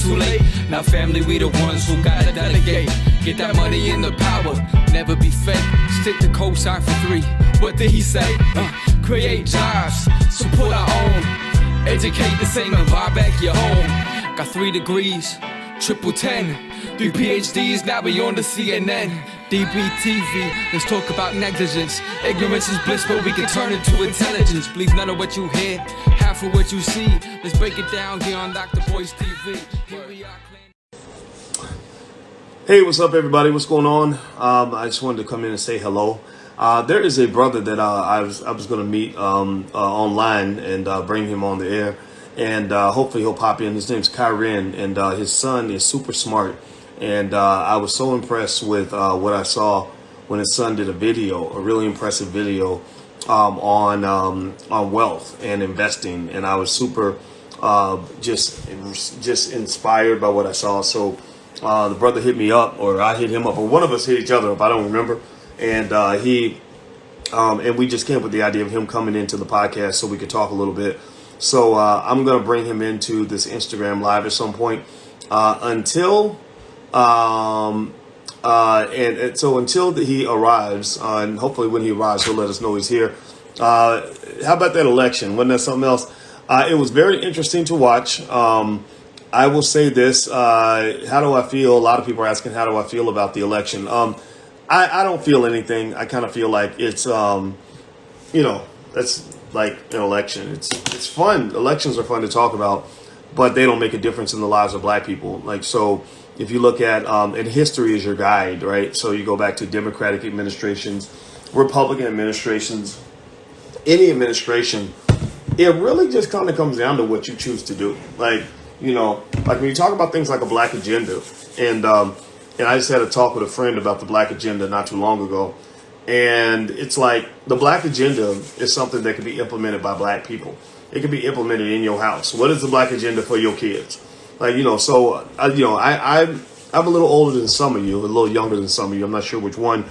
too late. Now family, we the ones who gotta delegate. Get that money and the power, never be fake. Stick to cosign for 3. What did he say? Create jobs, support our own. Educate the same and buy back your home. Got 3 degrees, triple 10. 3 PhDs, now we on the CNN. DBTV, let's talk about negligence. Ignorance is bliss, but we can turn it to intelligence. Believe none of what you hear, half of what you see. Let's break it down here on Dr. Boyce TV. Here we are. Hey, what's up, everybody? What's going on? I just wanted to come in and say hello. There is a brother that I was going to meet online and bring him on the air, and hopefully he'll pop in. His name's Kyren, and his son is super smart. And I was so impressed with what I saw when his son did a really impressive video on wealth and investing, and I was super just inspired by what I saw. So the brother hit me up, or I hit him up, or one of us hit each other up, I don't remember. And and we just came up with the idea of him coming into the podcast so we could talk a little bit. So I'm going to bring him into this Instagram live at some point. Until he arrives, and hopefully when he arrives, he'll let us know he's here. How about that election? Wasn't that something else? It was very interesting to watch. I will say this. How do I feel? A lot of people are asking, how do I feel about the election? I don't feel anything. I kind of feel like it's, that's like an election. It's fun. Elections are fun to talk about, but they don't make a difference in the lives of black people. Like, so if you look at, and history is your guide, right? So you go back to Democratic administrations, Republican administrations, any administration, it really just kind of comes down to what you choose to do. Like when you talk about things like a black agenda, and I just had a talk with a friend about the black agenda not too long ago. And it's like the black agenda is something that can be implemented by black people. It can be implemented in your house. What is the black agenda for your kids? I'm a little older than some of you, a little younger than some of you. I'm not sure which one.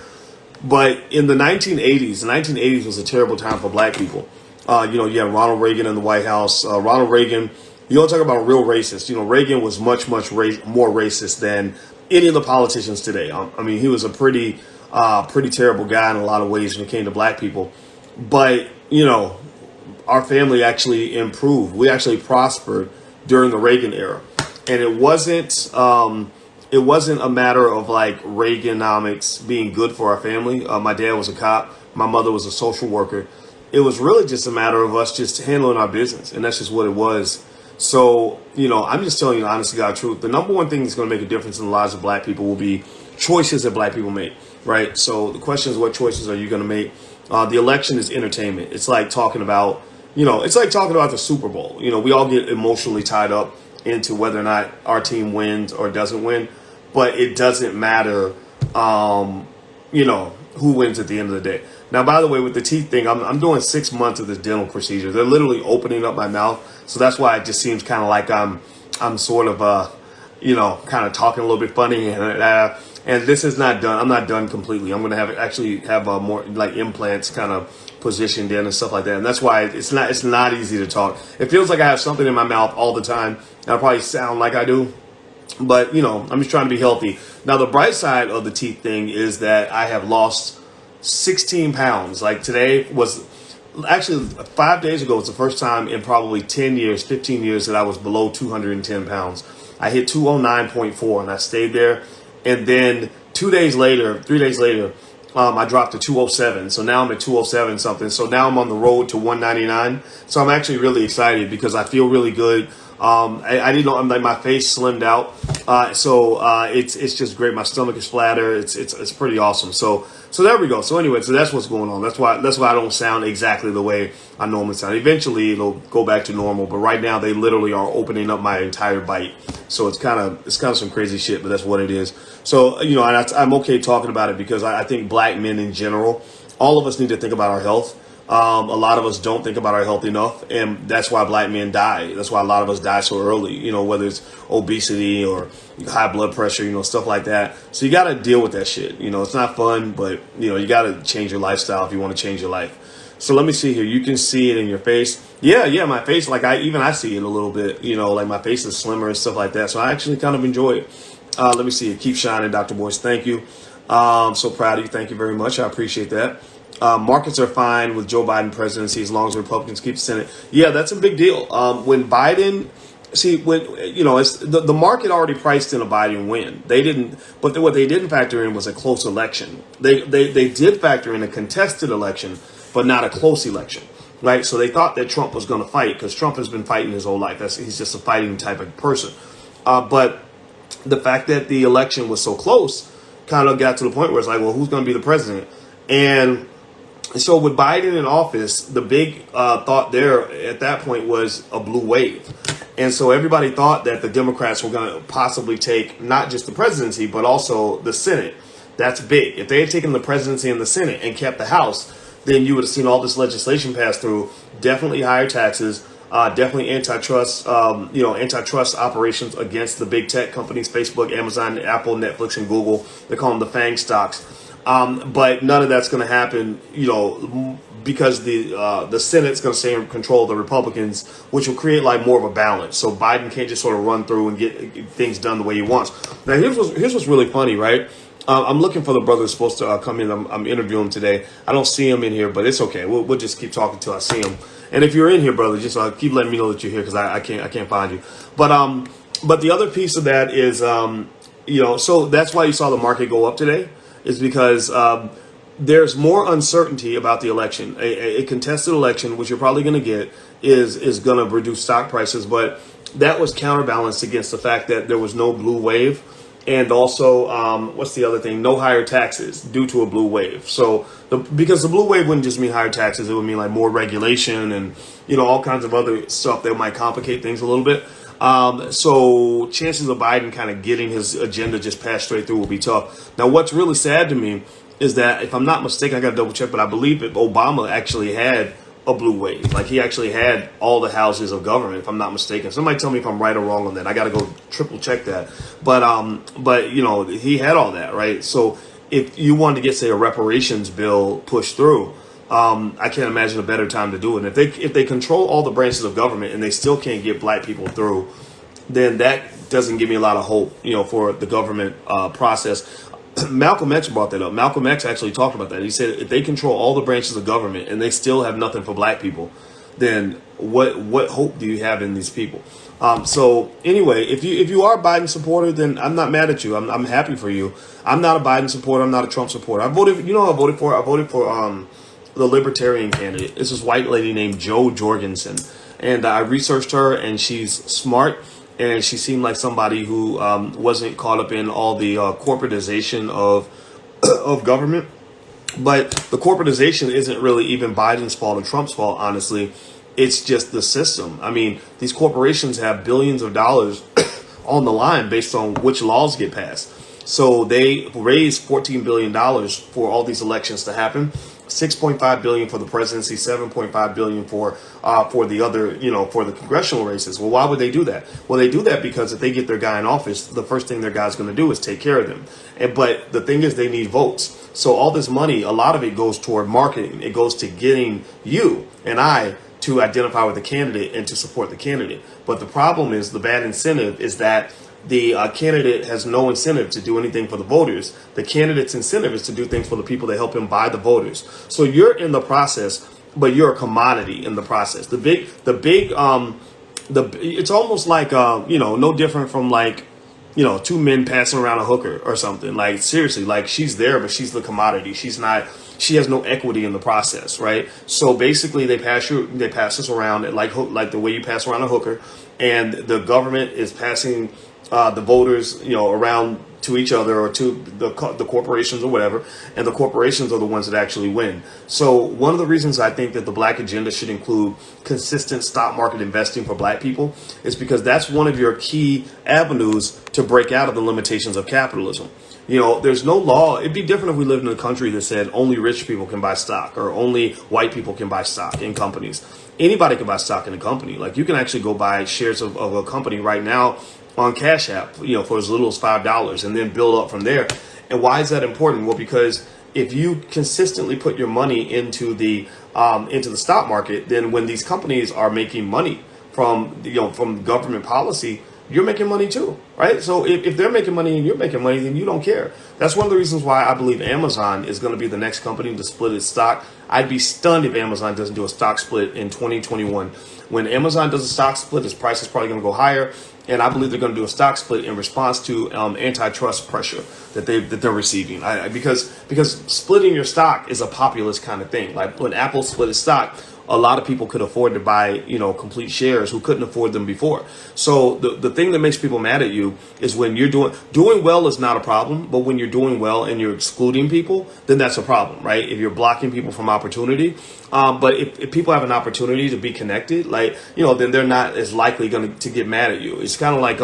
But in the 1980s was a terrible time for black people. You had Ronald Reagan in the White House. Ronald Reagan, you don't talk about a real racist. Reagan was much more racist than any of the politicians today. I mean, he was a pretty terrible guy in a lot of ways when it came to black people. But, our family actually improved. We actually prospered during the Reagan era. And it wasn't a matter of like Reaganomics being good for our family. My dad was a cop. My mother was a social worker. It was really just a matter of us just handling our business. And that's just what it was. So, I'm just telling you the honest to God truth. The number one thing that's going to make a difference in the lives of black people will be choices that black people make, right? So the question is, what choices are you going to make? The election is entertainment. It's like talking about, the Super Bowl. We all get emotionally tied up into whether or not our team wins or doesn't win, but it doesn't matter, who wins at the end of the day. Now, by the way, with the teeth thing, I'm doing 6 months of this dental procedure. They're literally opening up my mouth. So that's why it just seems kind of like I'm sort of, kind of talking a little bit funny. And this is not done. I'm not done completely. I'm going to have more like implants kind of positioned in and stuff like that. And that's why it's not easy to talk. It feels like I have something in my mouth all the time. And I probably sound like I do. But, I'm just trying to be healthy. Now, the bright side of the teeth thing is that I have lost 16 pounds. Like today was actually 5 days ago. It's the first time in probably 10 years, 15 years that I was below 210 pounds. I hit 209.4 and I stayed there. And then 3 days later, I dropped to 207. So now I'm at 207 something. So now I'm on the road to 199. So I'm actually really excited because I feel really good. I didn't know, my face slimmed out. It's just great. My stomach is flatter. It's pretty awesome. So there we go. So anyway, so that's what's going on. That's why I don't sound exactly the way I normally sound. Eventually it'll go back to normal, but right now they literally are opening up my entire bite. So it's kind of some crazy shit, but that's what it is. So, and I'm okay talking about it because I think black men in general, all of us need to think about our health. A lot of us don't think about our health enough, and that's why black men die. That's why a lot of us die so early, whether it's obesity or high blood pressure, stuff like that. So you got to deal with that shit. It's not fun, but, you got to change your lifestyle if you want to change your life. So let me see here. You can see it in your face. Yeah, my face, like I see it a little bit, like my face is slimmer and stuff like that. So I actually kind of enjoy it. Let me see it. Keep shining, Dr. Boyce. Thank you. I'm so proud of you. Thank you very much. I appreciate that. Markets are fine with Joe Biden presidency as long as the Republicans keep the Senate. Yeah, that's a big deal. When Biden, it's the market already priced in a Biden win. They didn't, but what they didn't factor in was a close election. They did factor in a contested election, but not a close election, right? So they thought that Trump was going to fight because Trump has been fighting his whole life. He's just a fighting type of person. But the fact that the election was so close kind of got to the point where it's like, well, who's going to be the president? And so with Biden in office, the big thought there at that point was a blue wave. And so everybody thought that the Democrats were going to possibly take not just the presidency, but also the Senate. That's big. If they had taken the presidency and the Senate and kept the House, then you would have seen all this legislation pass through, definitely higher taxes, definitely antitrust operations against the big tech companies, Facebook, Amazon, Apple, Netflix, and Google. They call them the FANG stocks. But none of that's going to happen, because the Senate's going to stay in control of the Republicans, which will create like more of a balance. So Biden can't just sort of run through and get things done the way he wants. Now, here's what's really funny, right? I'm looking for the brother who's supposed to come in. I'm interviewing him today. I don't see him in here, but it's okay. We'll just keep talking till I see him. And if you're in here, brother, just keep letting me know that you're here because I can't find you. But the other piece of that is, so that's why you saw the market go up today, is because there's more uncertainty about the election. A contested election, which you're probably going to get, is going to reduce stock prices. But that was counterbalanced against the fact that there was no blue wave. And also, what's the other thing? No higher taxes due to a blue wave. So because the blue wave wouldn't just mean higher taxes, it would mean like more regulation and, all kinds of other stuff that might complicate things a little bit. So chances of Biden kind of getting his agenda just passed straight through will be tough. Now, what's really sad to me is that, if I'm not mistaken, I got to double check, but I believe that Obama actually had a blue wave. Like, he actually had all the houses of government, if I'm not mistaken. Somebody tell me if I'm right or wrong on that. I got to go triple check that. But he had all that, right? So if you wanted to get, say, a reparations bill pushed through, I can't imagine a better time to do it. And if they control all the branches of government and they still can't get black people through, then that doesn't give me a lot of hope, for the government process. Malcolm X brought that up. Malcolm X actually talked about that. He said if they control all the branches of government and they still have nothing for black people, then what hope do you have in these people? So anyway, if you are a Biden supporter, then I'm not mad at you. I'm happy for you. I'm not a Biden supporter. I'm not a Trump supporter. I voted for the Libertarian candidate. It's this white lady named Jo Jorgensen, and I researched her, and she's smart. And she seemed like somebody who wasn't caught up in all the corporatization of government. But the corporatization isn't really even Biden's fault or Trump's fault, honestly. It's just the system. I mean, these corporations have billions of dollars on the line based on which laws get passed. So they raised $14 billion for all these elections to happen. 6.5 billion for the presidency, 7.5 billion for the other, for the congressional races. Well, why would they do that? Well, they do that because if they get their guy in office, the first thing their guy's going to do is take care of them. But the thing is, they need votes. So all this money, a lot of it goes toward marketing. It goes to getting you and I to identify with the candidate and to support the candidate. But the problem is, the bad incentive is that the candidate has no incentive to do anything for the voters. The candidate's incentive is to do things for the people that help him buy the voters. So you're in the process, but you're a commodity in the process. It's almost like, no different from like, two men passing around a hooker or something. Like, seriously, like, she's there, but she's the commodity. She has no equity in the process, right? So basically, they pass this around like the way you pass around a hooker, and the government is passing the voters, around to each other or to the corporations or whatever, and the corporations are the ones that actually win. So one of the reasons I think that the black agenda should include consistent stock market investing for black people is because that's one of your key avenues to break out of the limitations of capitalism. There's no law. It'd be different if we lived in a country that said only rich people can buy stock or only white people can buy stock in companies. Anybody can buy stock in a company. Like, you can actually go buy shares of a company right now on Cash App, for as little as $5 and then build up from there. And why is that important? Well, because if you consistently put your money into the stock market, then when these companies are making money from government policy, you're making money too, right? So if they're making money and you're making money, then you don't care. That's one of the reasons why I believe Amazon is going to be the next company to split its stock. I'd be stunned if Amazon doesn't do a stock split in 2021. When Amazon does a stock split, its price is probably going to go higher. And I believe they're going to do a stock split in response to antitrust pressure that they're receiving. Because splitting your stock is a populist kind of thing. Like when Apple split its stock, a lot of people could afford to buy, complete shares who couldn't afford them before. So the thing that makes people mad at you is when you're doing well is not a problem, but when you're doing well and you're excluding people, then that's a problem, right? If you're blocking people from opportunity. But if people have an opportunity to be connected, then they're not as likely going to get mad at you. It's kind of like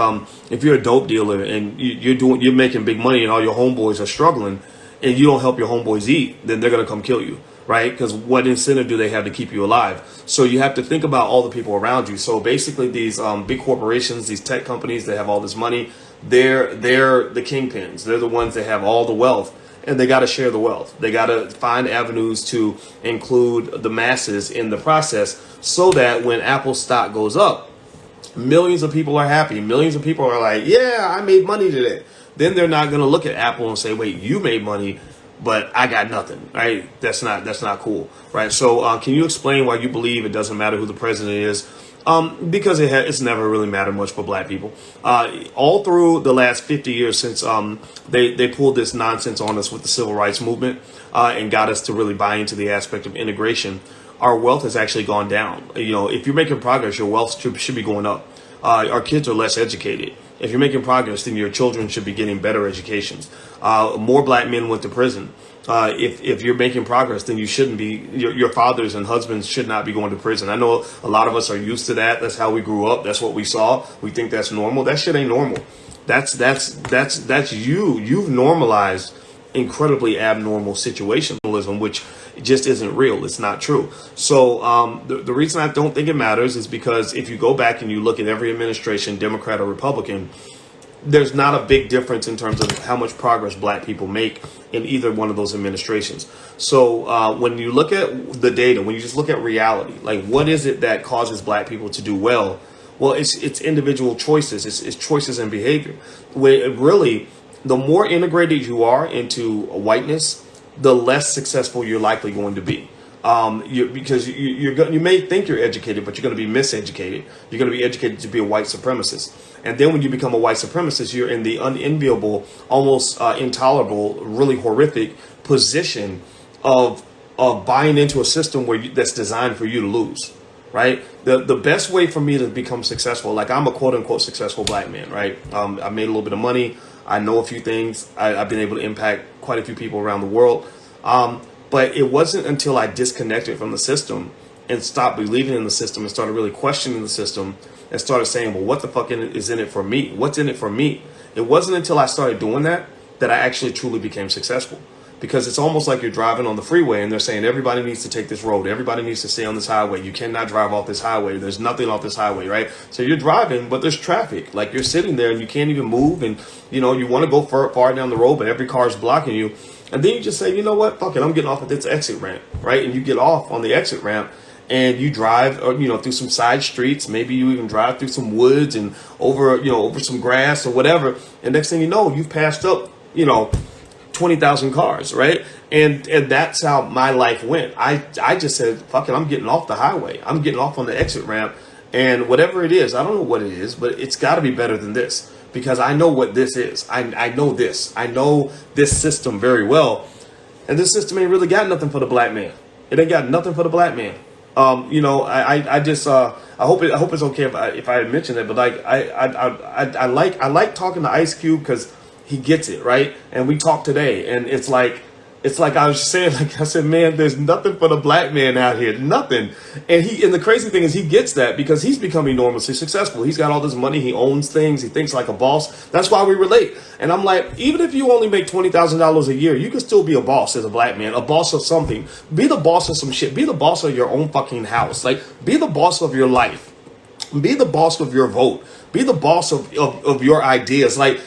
if you're a dope dealer and you're making big money and all your homeboys are struggling and you don't help your homeboys eat, then they're going to come kill you. Right? Because what incentive do they have to keep you alive? So you have to think about all the people around you. So basically these big corporations, these tech companies that have all this money, they're the kingpins. They're the ones that have all the wealth, and they got to share the wealth. They got to find avenues to include the masses in the process so that when Apple stock goes up, millions of people are happy. Millions of people are like, yeah, I made money today. Then they're not going to look at Apple and say, wait, you made money, but I got nothing, right? That's not cool, right? So can you explain why you believe it doesn't matter who the president is? Because it's never really mattered much for black people. All through the last 50 years since they pulled this nonsense on us with the civil rights movement and got us to really buy into the aspect of integration, our wealth has actually gone down. If you're making progress, your wealth should be going up. Our kids are less educated. If you're making progress, then your children should be getting better educations. More black men went to prison. If you're making progress, then you shouldn't be. Your fathers and husbands should not be going to prison. I know a lot of us are used to that. That's how we grew up. That's what we saw. We think that's normal. That shit ain't normal. That's you. You've normalized incredibly abnormal situationalism, which just isn't real. It's not true. So the reason I don't think it matters is because if you go back and you look at every administration, Democrat or Republican, there's not a big difference in terms of how much progress black people make in either one of those administrations. So when you look at the data, when you just look at reality, like what is it that causes black people to do well? Well, it's individual choices. It's choices and behavior. Where really, the more integrated you are into whiteness, the less successful you're likely going to be. Because you may think you're educated, but you're going to be miseducated. You're going to be educated to be a white supremacist. And then when you become a white supremacist, you're in the unenviable, almost intolerable, really horrific position of buying into a system that's designed for you to lose. Right? The best way for me to become successful, like I'm a quote unquote successful black man, right? I made a little bit of money. I know a few things. I've been able to impact quite a few people around the world. But it wasn't until I disconnected from the system and stopped believing in the system and started really questioning the system and started saying, well, what the fuck is in it for me? What's in it for me? It wasn't until I started doing that I actually truly became successful. Because it's almost like you're driving on the freeway and they're saying everybody needs to take this road. Everybody needs to stay on this highway. You cannot drive off this highway. There's nothing off this highway, right? So you're driving, but there's traffic. Like you're sitting there and you can't even move. And, you want to go far down the road, but every car is blocking you. And then you just say, you know what? Fuck it. I'm getting off at this exit ramp, right? And you get off on the exit ramp and you drive, through some side streets. Maybe you even drive through some woods and over some grass or whatever. And next thing you know, you've passed up, 20,000 cars, right? And that's how my life went. I just said, fuck it, I'm getting off the highway. I'm getting off on the exit ramp. And whatever it is, I don't know what it is, but it's got to be better than this. Because I know what this is. I know this. I know this system very well. And this system ain't really got nothing for the black man. It ain't got nothing for the black man. I just I hope it's okay if I mention it, but like I like talking to Ice Cube because he gets it, right? And we talked today, and it's like I was saying, like I said, man, there's nothing for the black man out here, nothing. And the crazy thing is he gets that because he's becoming enormously successful. He's got all this money, he owns things, he thinks like a boss. That's why we relate. And I'm like, even if you only make $20,000 a year, you can still be a boss as a black man, a boss of something. Be the boss of some shit. Be the boss of your own fucking house. Like, be the boss of your life. Be the boss of your vote. Be the boss of your ideas. Like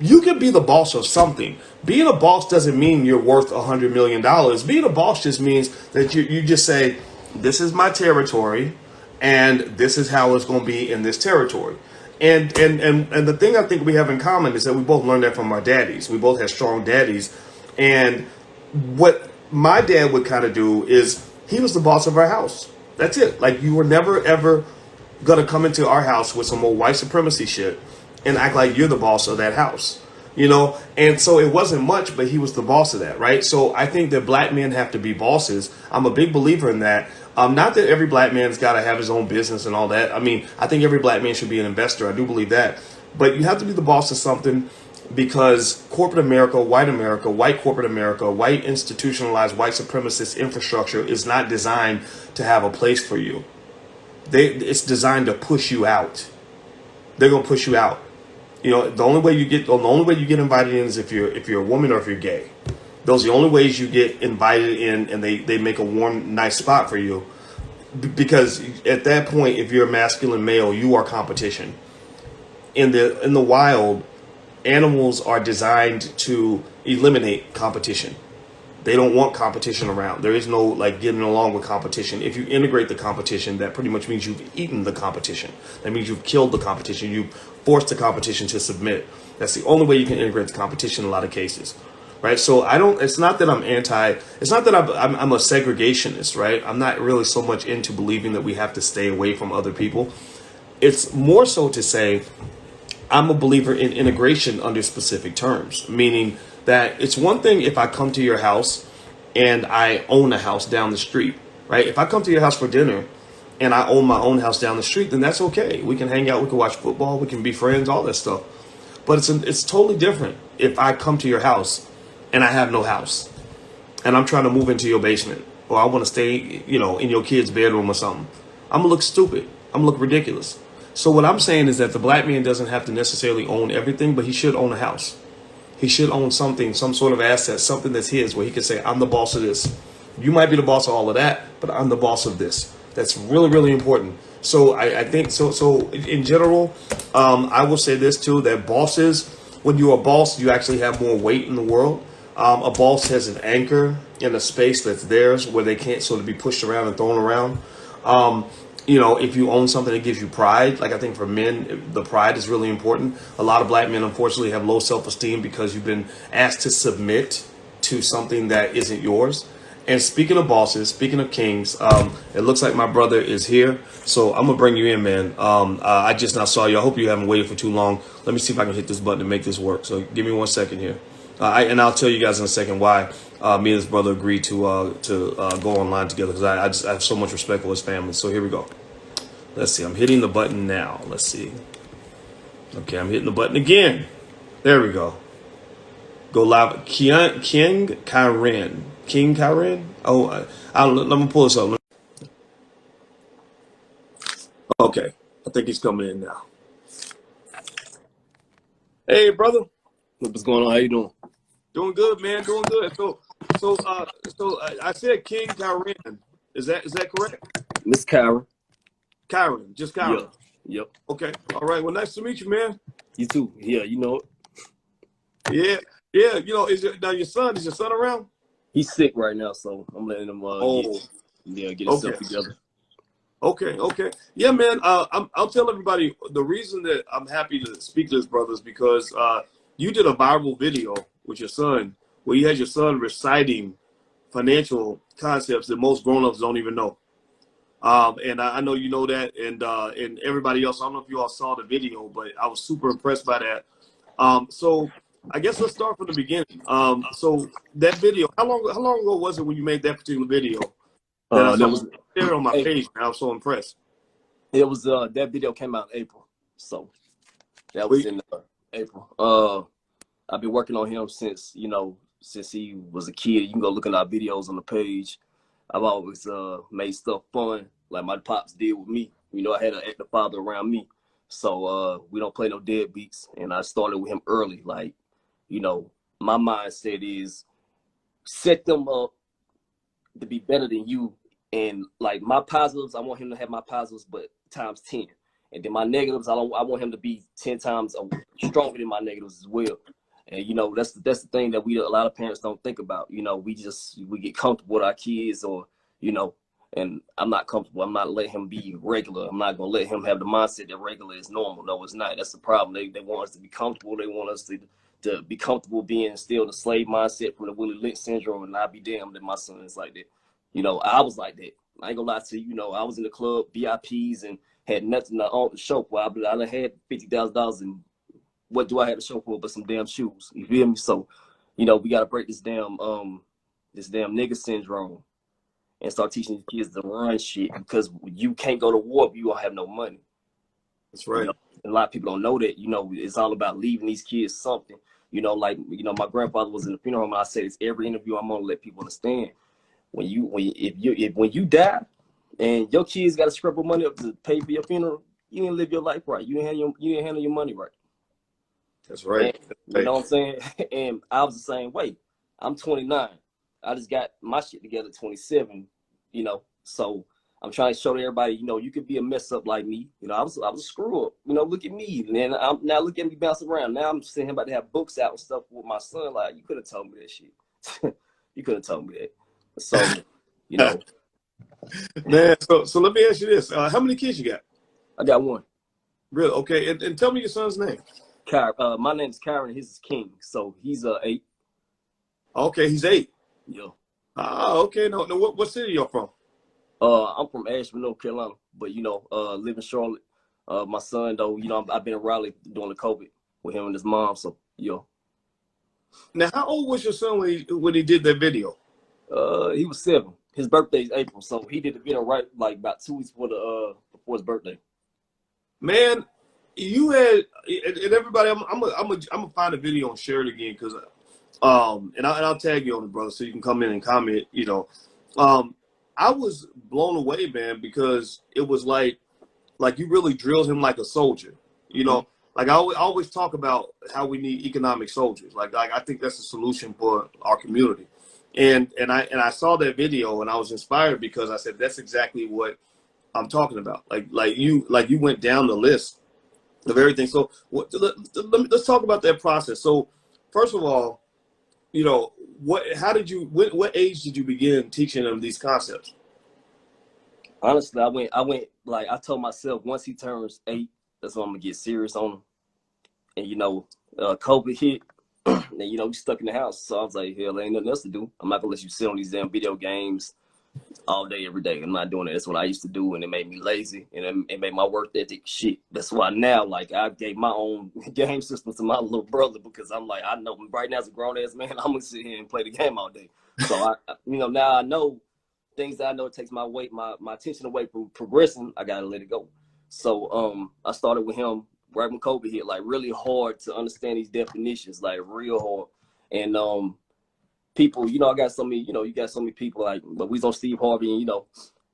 You can be the boss of something. Being a boss doesn't mean you're worth $100 million. Being a boss just means that you just say, this is my territory, and this is how it's going to be in this territory. And the thing I think we have in common is that we both learned that from our daddies. We both had strong daddies. And what my dad would kind of do is he was the boss of our house. That's it. Like, you were never ever gonna come into our house with some old white supremacy shit and act like you're the boss of that house, you know? And so it wasn't much, but he was the boss of that, right? So I think that black men have to be bosses. I'm a big believer in that. Not that every black man's got to have his own business and all that. I mean, I think every black man should be an investor. I do believe that. But you have to be the boss of something, because corporate America, white corporate America, white institutionalized, white supremacist infrastructure is not designed to have a place for you. It's designed to push you out. They're gonna push you out. You know, the only way you get invited in is if you're a woman or if you're gay. Those are the only ways you get invited in, and they make a warm, nice spot for you. Because at that point, if you're a masculine male, you are competition. In the wild, animals are designed to eliminate competition. They don't want competition around. There is no like getting along with competition. If you integrate the competition, that pretty much means you've eaten the competition. That means you've killed the competition. You've forced the competition to submit. That's the only way you can integrate the competition in a lot of cases, right? So it's not that I'm it's not that I'm a segregationist, right? I'm not really so much into believing that we have to stay away from other people. It's more so to say, I'm a believer in integration under specific terms, meaning that it's one thing if I come to your house and I own a house down the street, right? If I come to your house for dinner and I own my own house down the street, then that's okay. We can hang out, we can watch football, we can be friends, all that stuff. But it's totally different if I come to your house and I have no house and I'm trying to move into your basement, or I want to stay, you know, in your kid's bedroom or something. I'm gonna look stupid. I'm gonna look ridiculous. So what I'm saying is that the black man doesn't have to necessarily own everything, but he should own a house. He should own something, some sort of asset, something that's his, where he can say, I'm the boss of this. You might be the boss of all of that, but I'm the boss of this. That's really, really important. So I think, so in general, I will say this too, that bosses, when you're a boss, you actually have more weight in the world. A boss has an anchor in a space that's theirs, where they can't sort of be pushed around and thrown around. You know, if you own something that gives you pride, like I think for men, the pride is really important. A lot of black men, unfortunately, have low self-esteem because you've been asked to submit to something that isn't yours. And speaking of bosses, speaking of kings, it looks like my brother is here. So I'm going to bring you in, man. I just now saw you. I hope you haven't waited for too long. Let me see if I can hit this button to make this work. So give me 1 second here. And I'll tell you guys in a second why me and his brother agreed to go online together, because I have so much respect for his family. So here we go. Let's see. I'm hitting the button now. Let's see. Okay, I'm hitting the button again. There we go. Go live. King Karen. King Karen? Oh, let me pull this up. Okay, I think he's coming in now. Hey, brother. What's going on? How you doing? Doing good, man. Doing good. So I said King Karen. Is that correct? Miss Kyra. Kyron, just Kyron. Yep. Okay. All right. Well, nice to meet you, man. You too. Yeah, you know it. Yeah. You know, is your son around? He's sick right now, so I'm letting him get himself together. Okay. Yeah, man. I'll tell everybody the reason that I'm happy to speak to this brother is because you did a viral video with your son where you had your son reciting financial concepts that most grown-ups don't even know. And I know you know that, and everybody else. I don't know if you all saw the video, but I was super impressed by that. So I guess let's start from the beginning. So that video, how long ago was it when you made that particular video? That was there on my page. Man. I was so impressed. It was that video came out in April, so that was in April. I've been working on him since he was a kid. You can go look at our videos on the page. I've always made stuff fun, like my pops did with me. You know, I had an active father around me. So we don't play no deadbeats. And I started with him early. Like, you know, my mindset is set them up to be better than you. And like my positives, I want him to have my positives, but times 10. And then my negatives, I want him to be 10 times stronger than my negatives as well. And you know, that's the thing that a lot of parents don't think about. You know, we get comfortable with our kids, or you know, and I'm not comfortable. I'm not letting him be regular. I'm not gonna let him have the mindset that regular is normal. No, it's not. That's the problem. They want us to be comfortable. They want us to be comfortable being still the slave mindset from the Willie Lynch syndrome, and I'd be damned that my son is like that. You know, I was like that. I ain't gonna lie to you. You know, I was in the club, VIPs, and had nothing to show for. I done had $50,000, and what do I have to show for but some damn shoes? You feel me? So, you know, we gotta break this damn nigga syndrome and start teaching these kids to run shit, because you can't go to war if you don't have no money. That's right. You know, a lot of people don't know that. You know, it's all about leaving these kids something. You know, like, you know, my grandfather was in the funeral home, and I say this every interview. I'm gonna let people understand, when you die and your kids got to scrap money up to pay for your funeral, you didn't live your life right. You didn't handle your money right. That's right. And, you know what I'm saying? And I was the same way. I'm 29. I just got my shit together at 27. You know, so I'm trying to show to everybody, you know, you could be a mess up like me. You know, I was a screw up. You know, look at me. And then now look at me bouncing around. Now I'm seeing him about to have books out and stuff with my son. Like, you could have told me that shit. You could have told me that. So, you know. Man, so let me ask you this. How many kids you got? I got one. Really? Okay. And tell me your son's name. My name's Kyron. His is King. So he's 8. Okay, he's 8. Yeah. Okay. No, what city you're from? I'm from Asheville, North Carolina, but you know, live in Charlotte. My son, though, you know, I've been in Raleigh during the COVID with him and his mom. So, yeah. Now, how old was your son when he did that video? He was 7. His birthday's April, so he did the video right like about 2 weeks before his birthday. Man, you had, and everybody, I'm gonna find a video and share it again, because and I'll tag you on it, brother, so you can come in and comment. You know, I was blown away, man, because it was like you really drilled him like a soldier. You know, like I always talk about how we need economic soldiers. Like I think that's the solution for our community. And I saw that video and I was inspired, because I said that's exactly what I'm talking about. Like you went down the list of everything. So let's talk about that process. So first of all, you know, what age did you begin teaching them these concepts? Honestly, I went like, I told myself, once he turns 8, that's when I'm gonna get serious on him. And you know, COVID hit. And you know, we stuck in the house, so I was like, hell, there ain't nothing else to do. I'm not gonna let you sit on these damn video games all day, every day. I'm not doing that. That's what I used to do, and it made me lazy, and it made my work ethic shit. That's why now, like, I gave my own game system to my little brother, because I'm like, I know right now as a grown ass man, I'm gonna sit here and play the game all day. So you know, now I know things that I know it takes my attention away from progressing. I gotta let it go. So I started with him right when COVID hit, like really hard to understand these definitions, like real hard. And people, you know, I got so many, you know, you got so many people, like, but we was on Steve Harvey, and you know,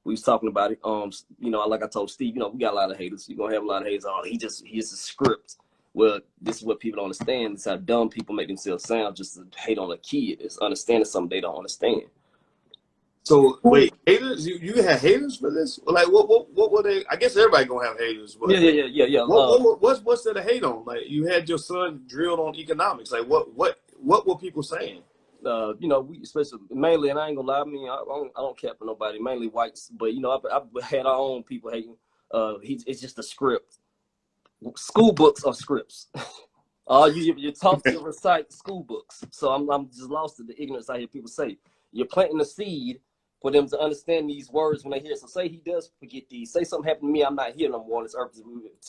we was talking about it. You know, like I told Steve, you know, we got a lot of haters. You're gonna have a lot of haters. Oh, he's just a script. Well, this is what people don't understand. It's how dumb people make themselves sound just to hate on a kid. It's understanding something they don't understand. So wait, haters? You had haters for this? Like what were they? I guess everybody gonna have haters. But yeah. What's there to hate on? Like, you had your son drilled on economics. Like what were people saying? You know, we especially mainly, and I ain't gonna lie, I mean, I don't care for nobody, mainly whites, but you know, I've had our own people hating. It's just a script. School books are scripts. You're taught to recite school books. So I'm just lost to the ignorance I hear people say. You're planting a seed for them to understand these words when they hear. So say he does forget these. Say something happened to me, I'm not here no more on this earth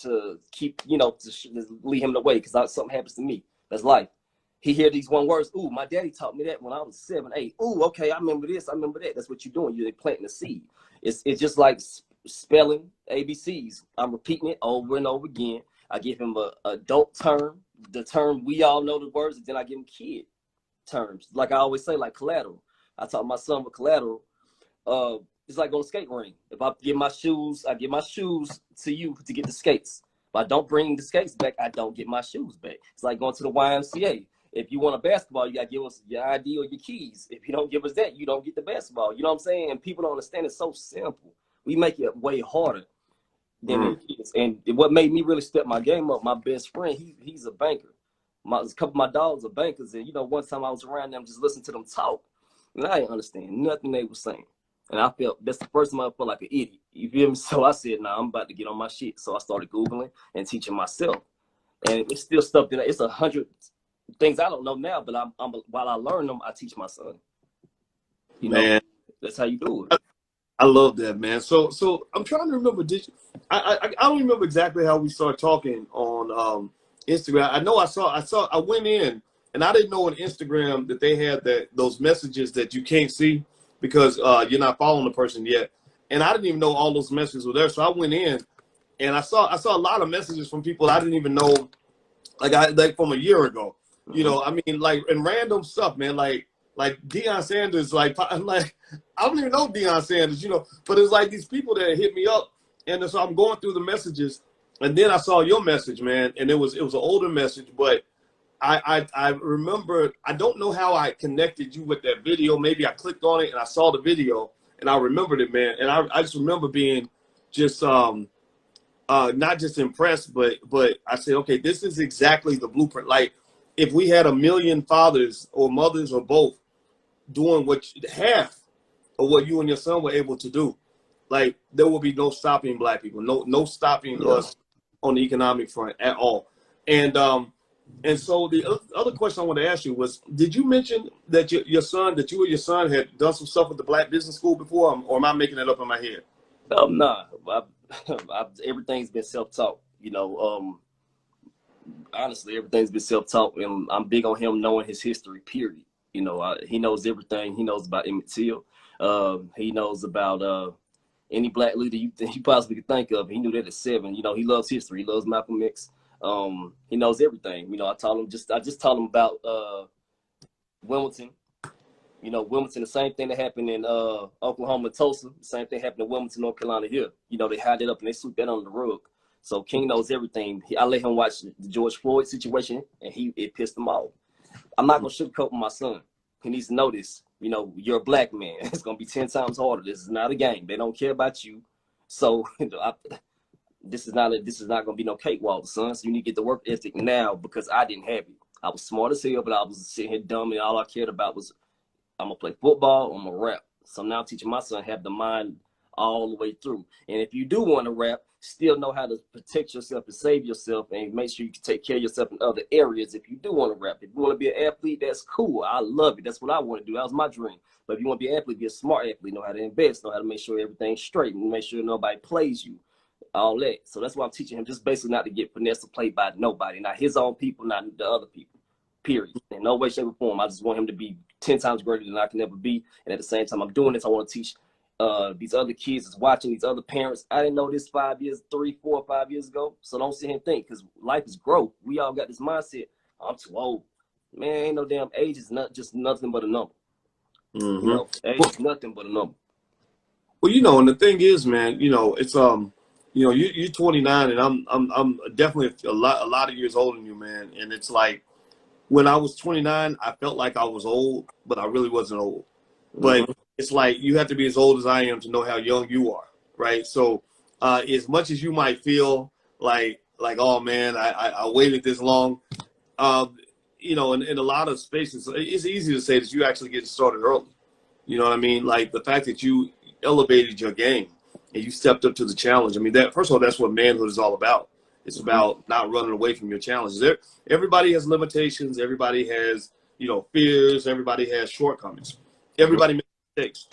to keep, you know, to lead him away, because something happens to me. That's life. He hear these one words. Ooh, my daddy taught me that when I was 7, 8. Ooh, okay, I remember this. I remember that. That's what you're doing. You're planting a seed. It's just like spelling ABCs. I'm repeating it over and over again. I give him a adult term, the term we all know the words, and then I give him kid terms. Like I always say, like collateral. I taught my son with collateral. It's like on a skate ring. If I give my shoes, I give my shoes to you to get the skates. If I don't bring the skates back, I don't get my shoes back. It's like going to the YMCA. If you want a basketball, you got to give us your ID or your keys. If you don't give us that, you don't get the basketball. You know what I'm saying? And people don't understand it's so simple. We make it way harder. than them kids. And what made me really step my game up, my best friend, he's a banker. A couple of my dogs are bankers, and one time I was around them just listening to them talk, and I didn't understand nothing they were saying. And I felt that's the first time I felt like an idiot. You feel me? So I said, "Nah, I'm about to get on my shit." So I started Googling and teaching myself, and it's still stuff that it's 100 things I don't know now. But while I learn them, I teach my son. Man, that's how you do it. I love that, man. So I'm trying to remember. I don't remember exactly how we started talking on Instagram. I know I went in and I didn't know on Instagram that they had those messages that you can't see because you're not following the person yet. And I didn't even know all those messages were there. So I went in and I saw a lot of messages from people I didn't even know, like from a year ago. I mean, like, and random stuff, man, like Deion Sanders, I'm like, I don't even know Deion Sanders, but it's like these people that hit me up. And so I'm going through the messages and then I saw your message, man. And it was an older message, but I remember, I don't know how I connected you with that video. Maybe I clicked on it and I saw the video and I remembered it, man. And I just remember being just, not just impressed, but I said, okay, this is exactly the blueprint. Like if we had 1 million fathers or mothers or both doing half of what you and your son were able to do, like there will be no stopping Black people, no stopping us on the economic front at all. And so the other question I want to ask you was, did you mention that your son had done some stuff with the Black Business School before, or am I making it up in my head? Nah, everything's been self-taught. Honestly, everything's been self-taught, and I'm big on him knowing his history. Period. He knows everything. He knows about Emmett Till. He knows about any Black leader you possibly could think of. He knew that at 7. He loves history. He loves Malcolm X. He knows everything. I just taught him about Wilmington. Wilmington, the same thing that happened in Oklahoma, Tulsa, the same thing happened in Wilmington, North Carolina here. They hide it up and they sweep that under the rug. So King knows everything. I let him watch the George Floyd situation, and it pissed him off. I'm not going to sugarcoat my son. He needs to know this. You're a Black man. It's going to be 10 times harder. This is not a game. They don't care about you. So this is not going to be no cakewalk, son. So you need to get the work ethic now, because I didn't have it. I was smart as hell, but I was sitting here dumb, and all I cared about was I'm going to play football, I'm going to rap. So now I'm teaching my son have the mind all the way through. And if you do want to rap, still know how to protect yourself and save yourself and make sure you can take care of yourself in other areas. If you do want to rap, if you want to be an athlete, that's cool. I love it. That's what I want to do. That was my dream. But if you want to be an athlete, be a smart athlete, know how to invest, know how to make sure everything's straight, and make sure nobody plays you, all that. So that's why I'm teaching him, just basically not to get finessed or played by nobody, not his own people, not the other people, period. In no way, shape, or form. I just want him to be 10 times greater than I can ever be. And at the same time I'm doing this, I want to teach these other kids that's watching, these other parents. I didn't know this 5 years, 3, 4, 5 years ago. So don't sit here and think, because life is growth. We all got this mindset, I'm too old. Man, ain't no damn age. Is not just nothing but a number. Age is nothing but a number. Well, and the thing is, man, it's you're 29 and I'm definitely a lot of years older than you, man. And it's like when I was 29, I felt like I was old, but I really wasn't old. But it's like you have to be as old as I am to know how young you are, right? So as much as you might feel like oh man, I waited this long, in a lot of spaces, it's easy to say that you actually get started early. You know what I mean? Like the fact that you elevated your game and you stepped up to the challenge. I mean, first of all, that's what manhood is all about. It's about not running away from your challenges. Everybody has limitations. Everybody has, fears. Everybody has shortcomings. Everybody makes mistakes.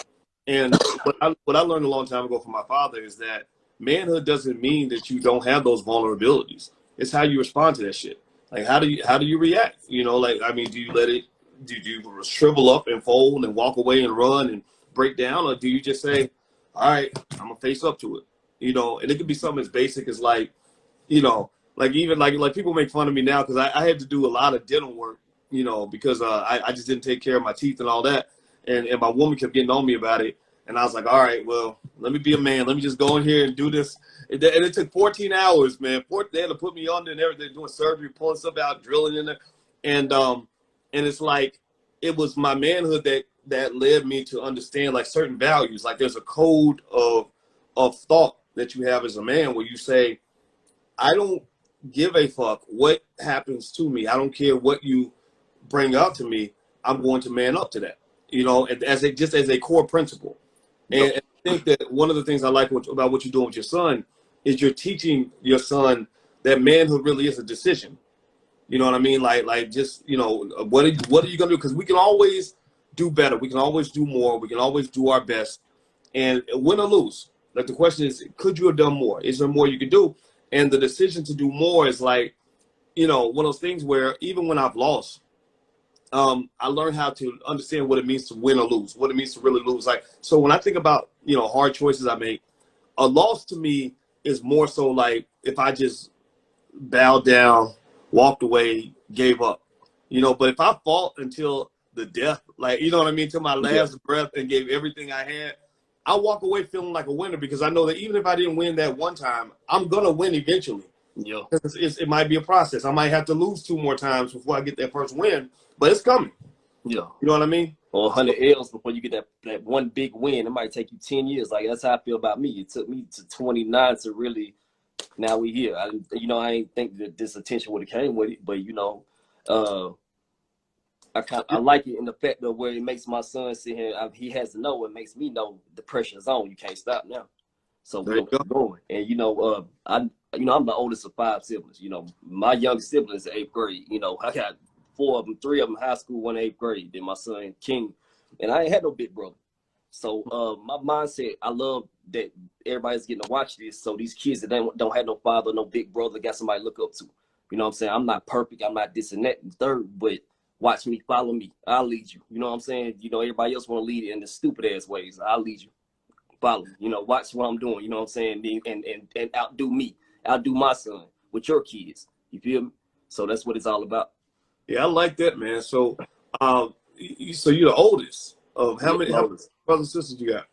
And what I learned a long time ago from my father is that manhood doesn't mean that you don't have those vulnerabilities. It's how you respond to that shit. Like, how do you react? Do you let it, do you shrivel up and fold and walk away and run and break down? Or do you just say, all right, I'm gonna face up to it? And it could be something as basic as like people make fun of me now because I had to do a lot of dental work, because I just didn't take care of my teeth and all that. And my woman kept getting on me about it. And I was like, all right, well, let me be a man. Let me just go in here and do this. And it took 14 hours, man. They had to put me under and everything, doing surgery, pulling stuff out, drilling in there. And it's like, it was my manhood that led me to understand like certain values. Like there's a code of thought that you have as a man where you say, I don't give a fuck what happens to me. I don't care what you bring up to me. I'm going to man up to that, you know, as a core principle. And I think that one of the things I like about what you're doing with your son is you're teaching your son that manhood really is a decision. You know what I mean? Like just, you know, what are you going to do? Because we can always do better. We can always do more. We can always do our best. And win or lose. Like the question is, could you have done more? Is there more you could do? And the decision to do more is like, you know, one of those things where even when I've lost, I learned how to understand what it means to win or lose, what it means to really lose. Like, so when I think about, you know, hard choices I make, a loss to me is more so like if I just bowed down, walked away, gave up, you know. But if I fought until the death, like, you know what I mean, till my last breath and gave everything I had, I walk away feeling like a winner because I know that even if I didn't win that one time, I'm going to win eventually. Yeah. It might be a process. I might have to lose 2 more times before I get that first win, but it's coming. Yeah. You know what I mean? Or 100 L's before you get that one big win. It might take you 10 years. Like, that's how I feel about me. It took me to 29 to really, now we here. I ain't think that this attention would have came with it, but, you know, I like it in the fact of where it makes my son sit here. He has to know. It makes me know the pressure's on. You can't stop now. So we're going. And, you know, I'm the oldest of 5 siblings. You know, my youngest sibling is 8th grade. You know, I got 4 of them, 3 of them high school, 1 8th grade. Then my son, King. And I ain't had no big brother. So my mindset, I love that everybody's getting to watch this. So these kids that don't have no father, no big brother, got somebody to look up to. You know what I'm saying? I'm not perfect. I'm not this and that and third, but watch me, follow me. I'll lead you. You know what I'm saying? You know, everybody else want to lead it in the stupid ass ways. I'll lead you. Follow me. You know, watch what I'm doing. You know what I'm saying? And outdo me. Outdo my son with your kids. You feel me? So that's what it's all about. Yeah, I like that, man. So, so you're the oldest of how many brothers and sisters you got?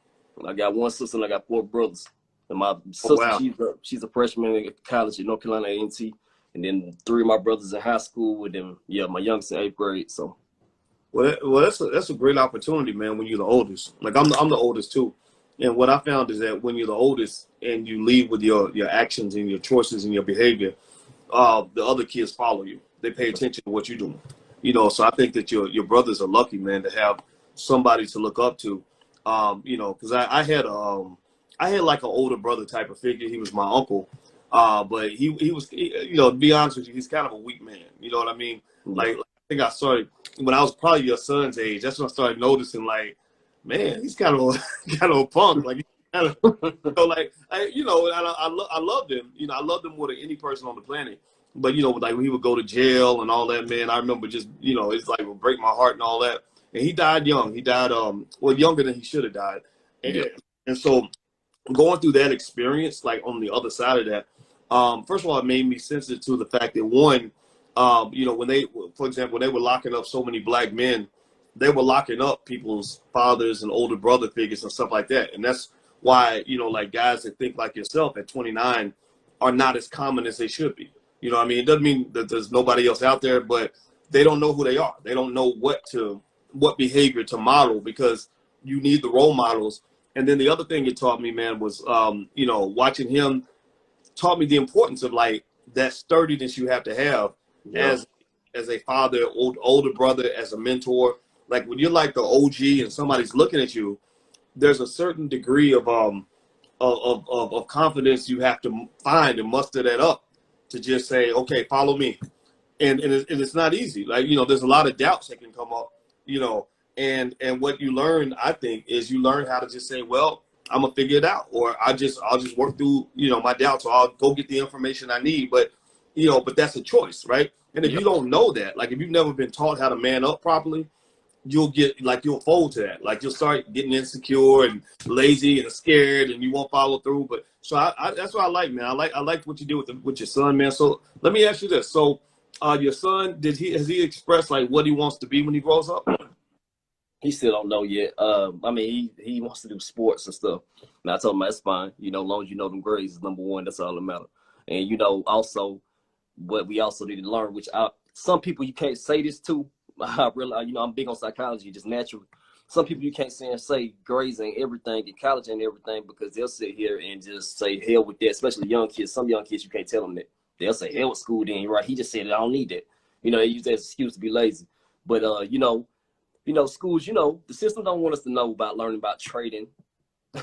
I got 1 sister and I got 4 brothers. And my sister, she's a freshman at college at North Carolina A&T. And then 3 of my brothers in high school. And then, my youngest in 8th grade. So, well, that's a great opportunity, man. When you're the oldest, like I'm the oldest too. And what I found is that when you're the oldest and you lead with your actions and your choices and your behavior, the other kids follow you. They pay attention to what you're doing. You know, so I think that your brothers are lucky, man, to have somebody to look up to. You know, because I had like an older brother type of figure. He was my uncle, but he was, you know, to be honest with you, he's kind of a weak man. You know what I mean? Like I think I started when I was probably your son's age. That's when I started noticing, like, man, he's kind of a punk. Like, kind of, so like, I loved him. You know, I loved him more than any person on the planet. But, you know, like when he would go to jail and all that, man, I remember just, you know, it's like it would break my heart and all that. And he died young. He died, younger than he should have died. And so going through that experience, like on the other side of that, first of all, it made me sensitive to the fact that one, you know, for example, when they were locking up so many black men, they were locking up people's fathers and older brother figures and stuff like that. And that's why, you know, like guys that think like yourself at 29 are not as common as they should be. You know what I mean? It doesn't mean that there's nobody else out there, but they don't know who they are. They don't know what behavior to model because you need the role models. And then the other thing it taught me, man, was, you know, watching him taught me the importance of like that sturdiness you have to have as a father, older brother, as a mentor. Like when you're like the OG and somebody's looking at you, there's a certain degree of confidence you have to find and muster that up to just say, okay, follow me. And it's not easy. Like, you know, there's a lot of doubts that can come up, you know, and what you learn, I think, is you learn how to just say, well, I'm gonna figure it out, or I'll just work through, you know, my doubts, or I'll go get the information I need. But, you know, but that's a choice, right? And if you don't know that, like if you've never been taught how to man up properly, you'll fold to that. Like you'll start getting insecure and lazy and scared, and you won't follow through. But so I that's what I like, man. I like what you did with your son, man. So let me ask you this: so your son, has he expressed like what he wants to be when he grows up? He still don't know yet. I mean, he wants to do sports and stuff. And I told him that's fine. You know, as long as you know them grades is number one. That's all that matters. And you know, also what we also need to learn, which some people you can't say this to. I realize, you know, I'm big on psychology, just naturally. some people you can't say grades ain't everything and college ain't everything, because they'll sit here and just say hell with that, especially young kids. Some young kids, you can't tell them that. They'll say hell with school then, right? He just said I don't need that. You know, they use that as an excuse to be lazy. But you know, schools, you know, the system don't want us to know about learning about trading.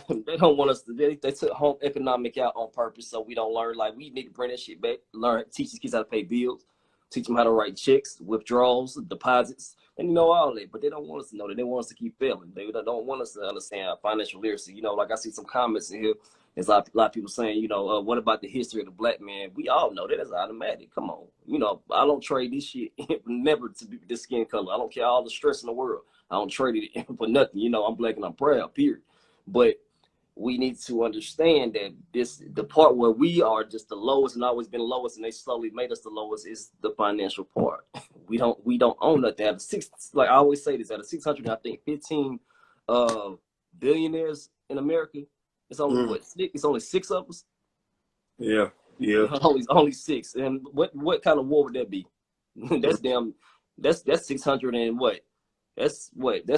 They don't want us to. They took home economic out on purpose, so we don't learn. Like, we need to bring that shit back. Learn, teach these kids how to pay bills, teach them how to write checks, withdrawals, deposits, and you know, all that. But they don't want us to know that. They want us to keep failing. They don't want us to understand financial literacy. You know, like I see some comments in here. There's a lot of people saying, you know, what about the history of the black man? We all know that is automatic. Come on, you know, I don't trade this shit never to be this skin color. I don't care all the stress in the world. I don't trade it for nothing. You know, I'm black and I'm proud. Period. But we need to understand that the part where we are just the lowest and always been lowest, and they slowly made us the lowest, is the financial part. We don't own nothing. Out of like I always say this, out of 600, I think 15 billionaires in America, it's only what, it's only 6 of us. Yeah. only 6. And what kind of war would that be? That's 600 and what? That's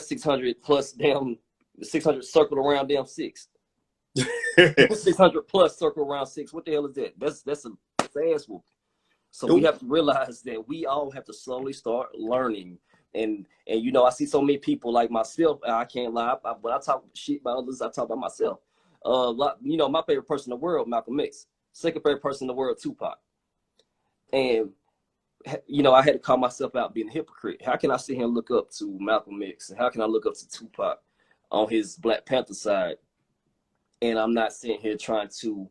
600 plus damn 600 circled around damn 6. 600 plus circle around 6. What the hell is that? That's ass whooping. So we have to realize that we all have to slowly start learning. And you know, I see so many people like myself. I can't lie. When I talk shit about others, I talk about myself. You know, my favorite person in the world, Malcolm X. Second favorite person in the world, Tupac. And you know, I had to call myself out being a hypocrite. How can I sit here and look up to Malcolm X? And how can I look up to Tupac on his Black Panther side? And I'm not sitting here trying to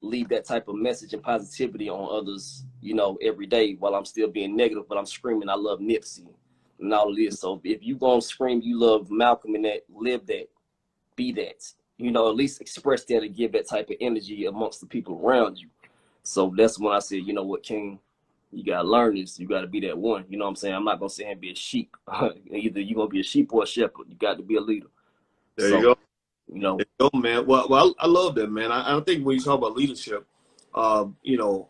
leave that type of message and positivity on others, you know, every day, while I'm still being negative, but I'm screaming I love Nipsey and all of this. So if you gonna scream you love Malcolm and that, live that, be that, you know, at least express that and give that type of energy amongst the people around you. So that's when I said, you know what, King, you gotta learn this. You gotta be that one. You know what I'm saying? I'm not gonna sit here and be a sheep. Either you're gonna be a sheep or a shepherd. You got to be a leader. There you go. You know, man. Well, I love that, man. I don't think when you talk about leadership, you know,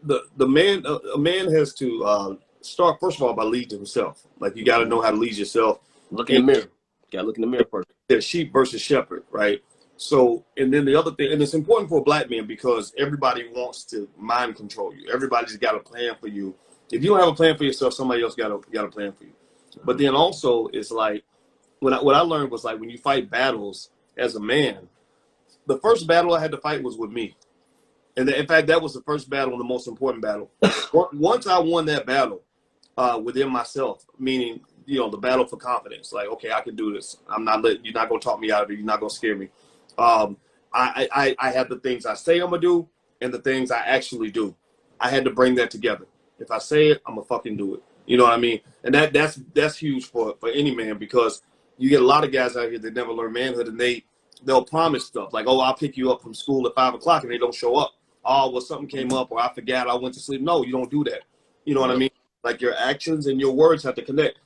the man, a man has to start first of all by leading himself. Like, you got to know how to lead yourself. Look in the mirror. Got to look in the mirror first. There's sheep versus shepherd, right? So, and then the other thing, and it's important for a black man because everybody wants to mind control you. Everybody's got a plan for you. If you don't have a plan for yourself, somebody else got a plan for you. But then also, it's like, what I learned was, like, when you fight battles as a man, the first battle I had to fight was with me. And in fact, that was the first battle and the most important battle. Once I won that battle within myself, meaning, you know, the battle for confidence, like, okay, I can do this. You're not going to talk me out of it. You're not going to scare me. I have the things I say I'm going to do and the things I actually do. I had to bring that together. If I say it, I'm going to fucking do it. You know what I mean? And that's huge for any man, because you get a lot of guys out here that never learn manhood, and they'll promise stuff like, oh, I'll pick you up from school at 5 o'clock, and they don't show up. Oh, well, something came up, or I forgot, I went to sleep. No, you don't do that. You know what I mean? Like, your actions and your words have to connect.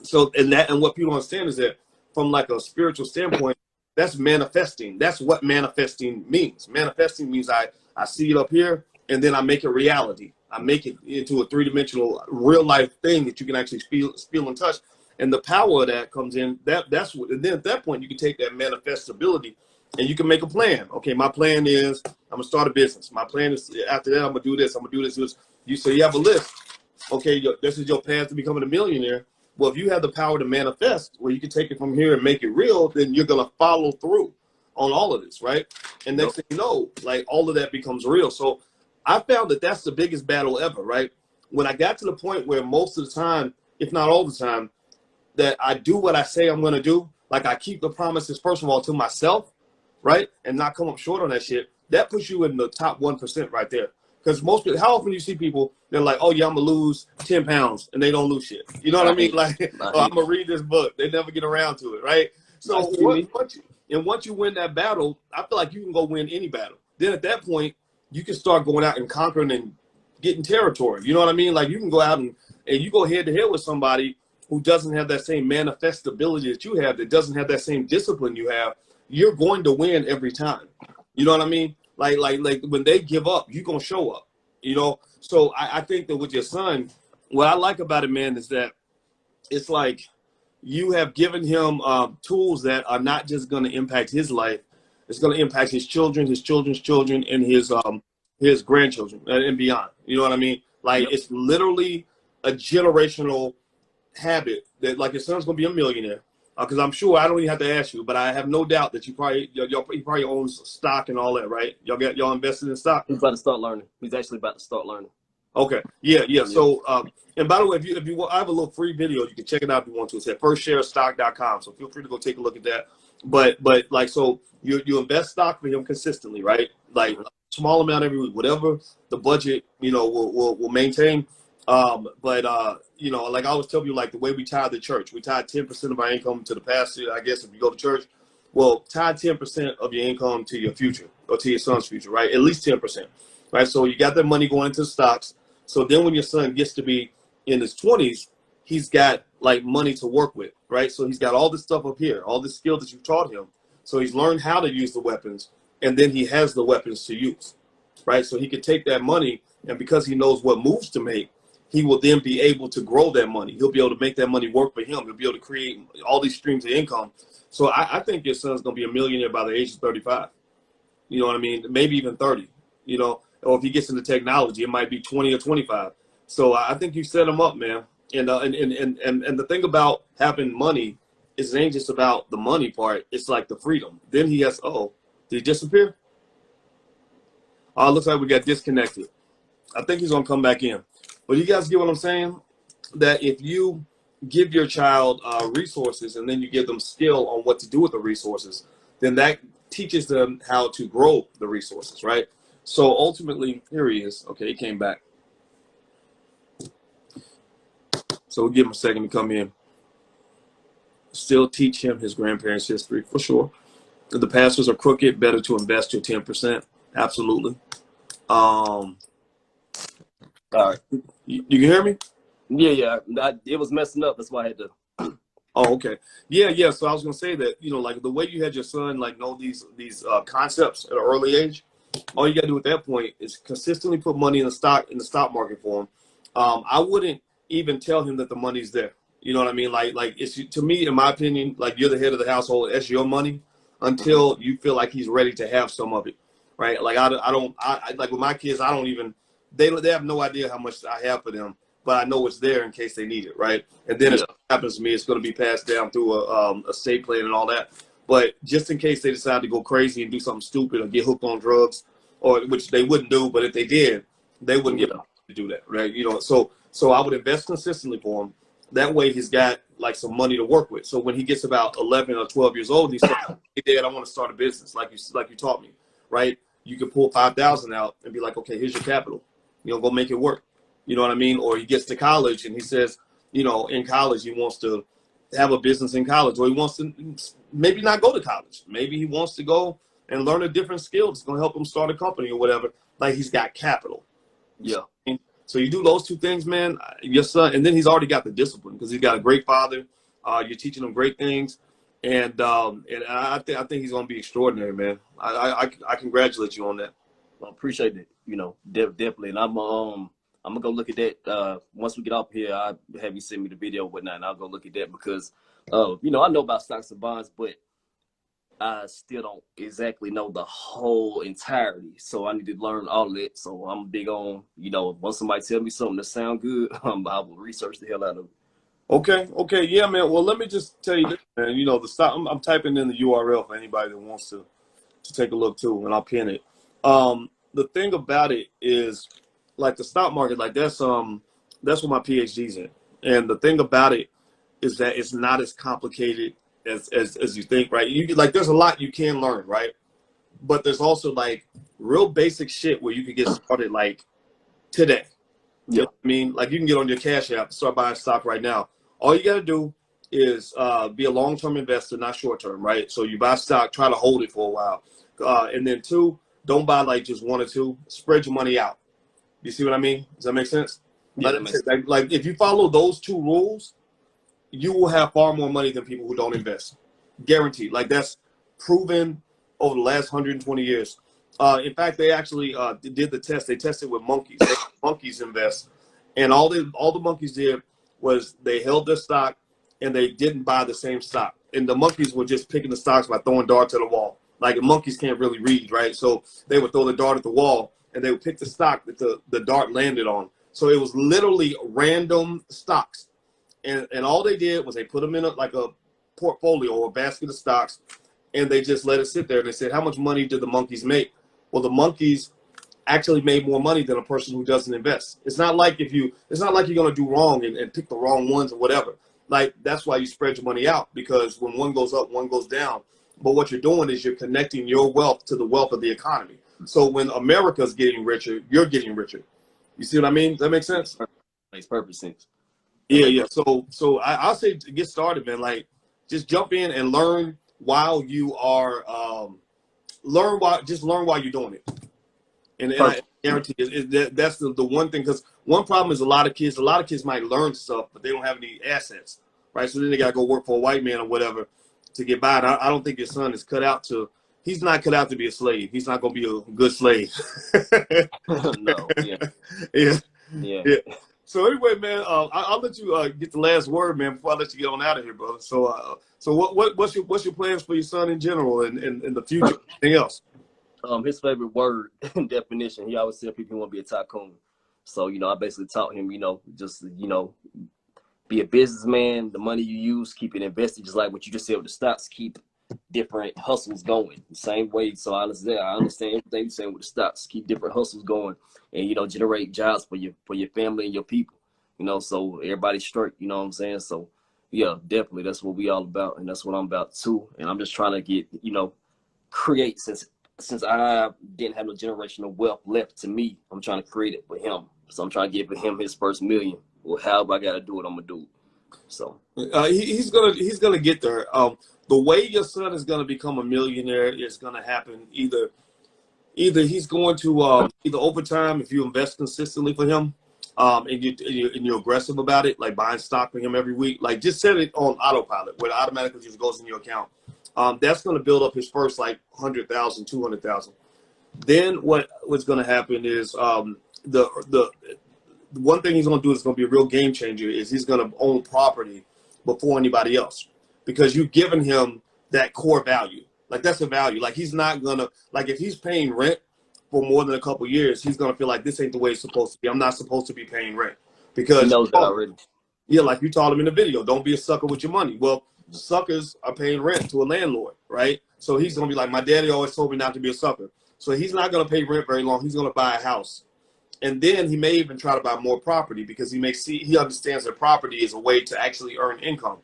So, and what people understand is that from like a spiritual standpoint, that's manifesting. That's what manifesting means. Manifesting means I see it up here, and then I make it reality. I make it into a 3-dimensional real life thing that you can actually feel and touch. And the power of that comes in. That's what. And then at that point, you can take that manifestability and you can make a plan. Okay, my plan is I'm gonna start a business. My plan is after that I'm gonna do this. I'm gonna do this. You say you have a list. Okay, this is your path to becoming a millionaire. Well, if you have the power to manifest, where you can take it from here and make it real, then you're gonna follow through on all of this, right? And next thing you know, like, all of that becomes real. So I found that that's the biggest battle ever, right? When I got to the point where most of the time, if not all the time, that I do what I say I'm going to do, like I keep the promises, first of all, to myself, right? And not come up short on that shit. That puts you in the top 1% right there. Because most people, how often you see people, they're like, oh yeah, I'm going to lose 10 pounds, and they don't lose shit. You know what I mean? Like, oh, I'm going to read this book. They never get around to it, right? So once you win that battle, I feel like you can go win any battle. Then at that point, you can start going out and conquering and getting territory. You know what I mean? Like, you can go out and you go head to head with somebody who doesn't have that same manifestability that you have, that doesn't have that same discipline you have. You're going to win every time. You know what I mean? Like when they give up, you're going to show up, you know? So I think that with your son, what I like about it, man, is that it's like you have given him tools that are not just going to impact his life. It's going to impact his children, his children's children, and his grandchildren and beyond. You know what I mean? Like, Yep. it's literally a generational habit that, like, your son's going to be a millionaire. Because I'm sure, I don't even have to ask you, but I have no doubt that he probably owns stock and all that, right? Y'all invested in stock? He's about to start learning. He's actually about to start learning. Okay. Yeah. So, and by the way, if you want, I have a little free video. You can check it out if you want to. It's at firstsharestock.com. So feel free to go take a look at that. But like, so you invest stock for him consistently, right? Like, small amount every week, whatever the budget, will maintain. Like I always tell you, like the way we tie the church, we tie 10% of our income to the pastor. I guess if you go to church, well, tie 10% of your income to your future or to your son's future, right? At least 10%, right? So you got that money going into stocks. So then when your son gets to be in his 20s, he's got like money to work with, right? So he's got all this stuff up here, all this skill that you taught him. So he's learned how to use the weapons, and then he has the weapons to use, right? So he can take that money, and because he knows what moves to make, he will then be able to grow that money. He'll be able to make that money work for him. He'll be able to create all these streams of income. So I think your son's going to be a millionaire by the age of 35. You know what I mean? Maybe even 30, or if he gets into technology, it might be 20 or 25. So I think you set him up, man. And the thing about having money is it ain't just about the money part. It's like the freedom. Then he has, did he disappear? Looks like we got disconnected. I think he's going to come back in. But you guys get what I'm saying? That if you give your child resources and then you give them skill on what to do with the resources, then that teaches them how to grow the resources, right? So ultimately, here he is. Okay, he came back. So we'll give him a second to come in. Still teach him his grandparents' history, for sure. If the pastors are crooked, better to invest your 10%. Absolutely. All right. You can hear me? Yeah. It was messing up. That's why I had to. Oh, okay. Yeah. So I was gonna say that, like the way you had your son like know these concepts at an early age, all you gotta do at that point is consistently put money in the stock market for him. I wouldn't even tell him that the money's there. You know what I mean? Like it's, to me, in my opinion, like you're the head of the household. That's your money until you feel like he's ready to have some of it, right? Like I like with my kids, I don't even. They have no idea how much I have for them, but I know it's there in case they need it, right? And then if it happens to me, it's going to be passed down through a estate plan and all that. But just in case they decide to go crazy and do something stupid or get hooked on drugs, or which they wouldn't do, but if they did, they wouldn't get to do that, right? So I would invest consistently for him. That way, he's got like some money to work with. So when he gets about 11 or 12 years old, he says, "Hey, Dad, I want to start a business," like you taught me, right? You can pull 5,000 out and be like, "Okay, here's your capital. Go make it work." You know what I mean? Or he gets to college and he says, in college, he wants to have a business in college, or he wants to maybe not go to college. Maybe he wants to go and learn a different skill that's going to help him start a company or whatever. Like, he's got capital. Yeah. So you do those two things, man, your son, and then he's already got the discipline because he's got a great father. You're teaching him great things. And I think he's going to be extraordinary, man. I congratulate you on that. I appreciate it. Definitely. And I'm gonna go look at that. Once we get up here, I'll have you send me the video and whatnot, and I'll go look at that because, I know about stocks and bonds, but I still don't exactly know the whole entirety. So I need to learn all of it. So I'm big on, once somebody tell me something that sound good, I will research the hell out of it. Okay. Yeah, man. Well, let me just tell you this, man. The stock, I'm typing in the URL for anybody that wants to take a look too, and I'll pin it. The thing about it is, like the stock market, like that's what my PhD's in. And the thing about it is that it's not as complicated as you think, right? There's a lot you can learn, right? But there's also like real basic shit where you can get started like today. You know what I mean? Like you can get on your Cash App, start buying stock right now. All you got to do is be a long-term investor, not short-term, right? So you buy stock, try to hold it for a while. And then 2, don't buy like just 1 or 2. Spread your money out. You see what I mean? Does that make sense? Yeah, like if you follow those 2 rules, you will have far more money than people who don't invest. Guaranteed. Like that's proven over the last 120 years. In fact, they actually did the test. They tested with monkeys. Monkeys invest, and all the monkeys did was they held their stock and they didn't buy the same stock. And the monkeys were just picking the stocks by throwing darts at the wall. Like monkeys can't really read, right? So they would throw the dart at the wall, and they would pick the stock that the dart landed on. So it was literally random stocks. And all they did was they put them in like a portfolio or a basket of stocks, and they just let it sit there. And they said, how much money did the monkeys make? Well, the monkeys actually made more money than a person who doesn't invest. It's not like you're going to do wrong and pick the wrong ones or whatever. Like, that's why you spread your money out, because when one goes up, one goes down. But what you're doing is you're connecting your wealth to the wealth of the economy. So when America's getting richer, you're getting richer. You see what I mean? Does that make sense? Makes perfect sense. Yeah. So I'll say to get started, man. Like, just jump in and learn while you are learn while you're doing it. And I guarantee that's the one thing, because one problem is a lot of kids might learn stuff, but they don't have any assets, right? So then they got to go work for a white man or whatever to get by. And I don't think your son is he's not cut out to be a slave. He's not going to be a good slave. No, yeah. So anyway, man, I'll let you get the last word, man, before I let you get on out of here, brother. So what's your plans for your son in general and the future? Anything else? His favorite word and definition, he always said people want to be a tycoon. So, I basically taught him, just, be a businessman. The money you use, keep it invested, just like what you just said with the stocks, keep different hustles going. The same way. So I understand everything you're saying with the stocks, keep different hustles going, and, generate jobs for your family and your people, so everybody's straight, you know what I'm saying? So, yeah, definitely that's what we all about, and that's what I'm about too. And I'm just trying to get, create, since I didn't have no generational wealth left to me, I'm trying to create it with him. So I'm trying to give him his first million. Well, however I got to do it, I'm going to do it. So he's gonna get there. The way your son is gonna become a millionaire is gonna happen either he's going to either over time, if you invest consistently for him, and you're aggressive about it, like buying stock for him every week, like just set it on autopilot where it automatically just goes in your account. That's going to build up his first like 100,000, 200,000. Then what's going to happen is the one thing he's going to do is going to be a real game changer is he's going to own property before anybody else, because you've given him that core value. Like, that's a value. Like, he's not going to, like, if he's paying rent for more than a couple of years, he's going to feel like this ain't the way it's supposed to be. I'm not supposed to be paying rent, because he knows that already. Yeah, like you taught him in the video, don't be a sucker with your money. Well, suckers are paying rent to a landlord, right? So he's going to be like, my daddy always told me not to be a sucker. So he's not going to pay rent very long. He's going to buy a house. And then he may even try to buy more property, because he understands that property is a way to actually earn income.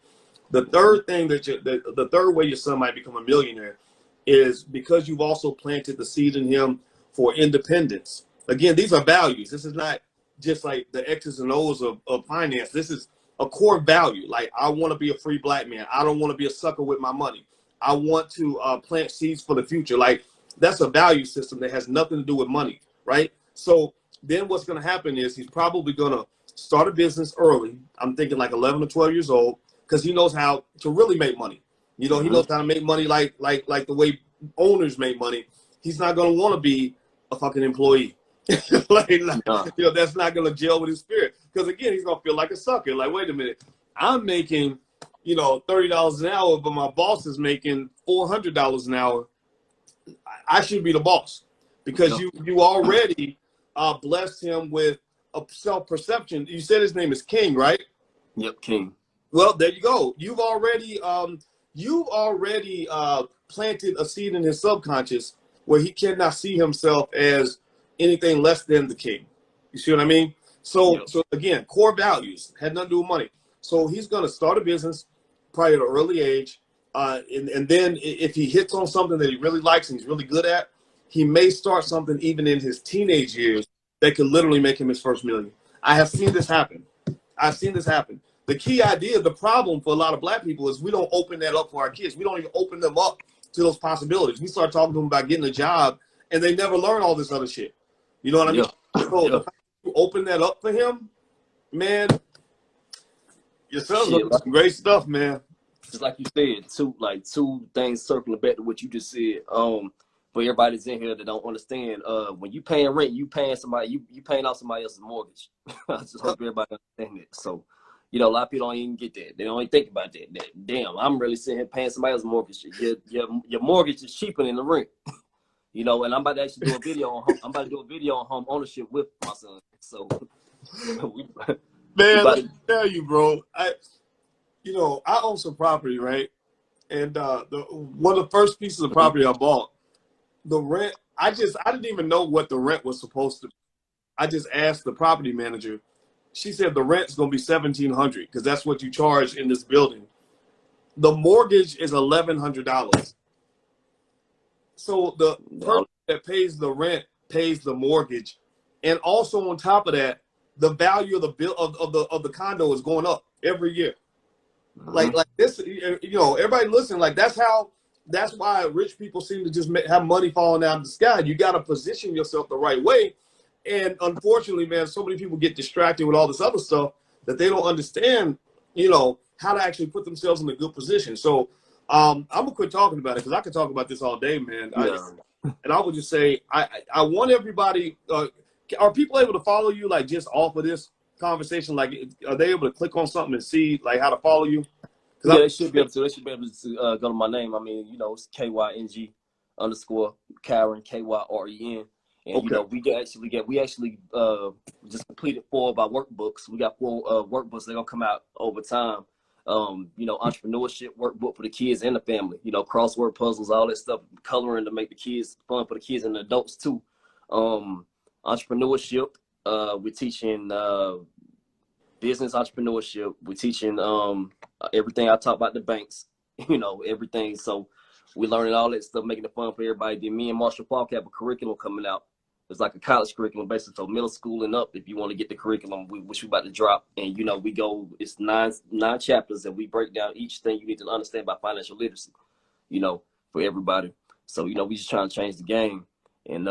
The third thing the third way your son might become a millionaire is because you've also planted the seed in him for independence. Again, these are values. This is not just like the X's and O's of finance. This is a core value. Like, I want to be a free black man. I don't want to be a sucker with my money. I want to plant seeds for the future. Like, that's a value system that has nothing to do with money, right? So then what's going to happen is he's probably going to start a business early. I'm thinking like 11 or 12 years old, because he knows how to really make money. He knows how to make money like the way owners make money. He's not going to want to be a fucking employee. That's not going to gel with his spirit. Because again, he's going to feel like a sucker. Like, wait a minute, I'm making, $30 an hour, but my boss is making $400 an hour. I should be the boss, because you already blessed him with a self-perception. You said his name is King, right? Yep, King. Well, there you go. You've already planted a seed in his subconscious where he cannot see himself as anything less than the king. You see what I mean? So again, core values had nothing to do with money. So he's going to start a business probably at an early age. And then if he hits on something that he really likes and he's really good at, he may start something even in his teenage years that could literally make him his first million. I have seen this happen. The key idea, the problem for a lot of black people is we don't open that up for our kids. We don't even open them up to those possibilities. We start talking to them about getting a job, and they never learn all this other shit. You know what I mean? So the fact you open that up for him, man, your son's doing some great stuff, man. Just like you said, two things circling back to what you just said. For everybody that's in here that don't understand, when you paying rent, you paying somebody, you paying off somebody else's mortgage. I just hope everybody understand it. So, You know, a lot of people don't even get that. They don't even think about that. Damn, I'm really sitting here paying somebody else's mortgage. Your mortgage is cheaper than the rent. You know, and I'm about to actually do a video on home ownership with my son. So, Man, let me tell you, bro. I own some property, right? And one of the first pieces of property I bought, the rent, I didn't even know what the rent was supposed to be. I just asked the property manager. She said the rent's gonna be $1,700 because that's what you charge in this building. The mortgage is $1,100. So the person that pays the rent pays the mortgage, and also on top of that, the value of the bill of the condo is going up every year. Like this, everybody listen. Like that's why rich people seem to just have money falling out of the sky. You got to position yourself the right way. And unfortunately, man, so many people get distracted with all this other stuff that they don't understand, how to actually put themselves in a good position. So I'm gonna quit talking about it because I could talk about this all day, man. Yeah. And I would just say, I want everybody. Are people able to follow you like just off of this conversation? Like, are they able to click on something and see like how to follow you? Yeah, they should be able to. They should be able to go to my name. I mean, it's KYNG _ Karen KYREN. And okay. we actually just completed 4 of our workbooks. We got 4 workbooks. They're gonna come out over time. Entrepreneurship workbook for the kids and the family. Crossword puzzles, all that stuff, coloring to make the kids fun for the kids and the adults too. Entrepreneurship. We're teaching business entrepreneurship. We're teaching everything I talk about the banks. Everything. So we're learning all that stuff, making it fun for everybody. Then me and Marshall Falk have a curriculum coming out. It's like a college curriculum, basically, so middle school and up. If you want to get the curriculum, which we're about to drop, and we go. It's nine chapters, and we break down each thing you need to understand about financial literacy. For everybody. So we just trying to change the game, and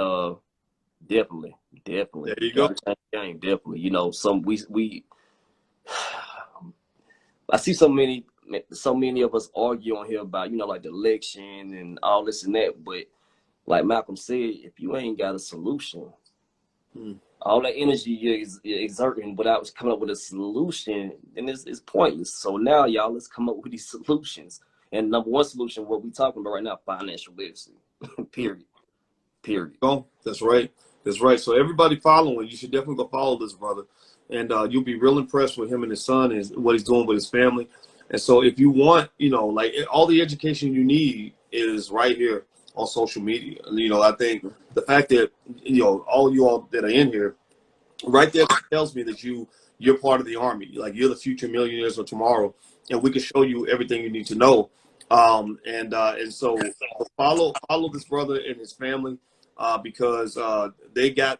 definitely. There you go. Change the game, definitely. We. I see so many of us argue on here about like the election and all this and that, but like Malcolm said, if you ain't got a solution, all that energy you're exerting without coming up with a solution, then it's pointless. So now, y'all, let's come up with these solutions. And number one solution, what we're talking about right now, financial literacy. Period. Oh, that's right. That's right. So everybody following, you should definitely go follow this brother. And you'll be real impressed with him and his son and what he's doing with his family. And so if you want, like all the education you need is right here on social media. And, I think the fact that, all you all that are in here right there tells me that you're part of the army. Like you're the future millionaires of tomorrow, and we can show you everything you need to know. And so follow this brother and his family. Because they have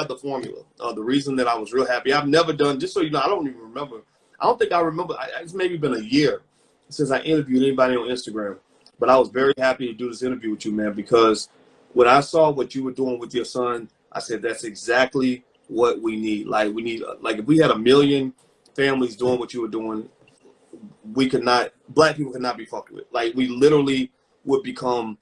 the formula. The reason that I was real happy, I've never done, just so you know, I don't even remember. I don't think I remember. It's maybe been a year since I interviewed anybody on Instagram. But I was very happy to do this interview with you, man, because when I saw what you were doing with your son, I said, that's exactly what we need. Like if we had 1 million families doing what you were doing, Black people could not be fucked with. Like we literally would become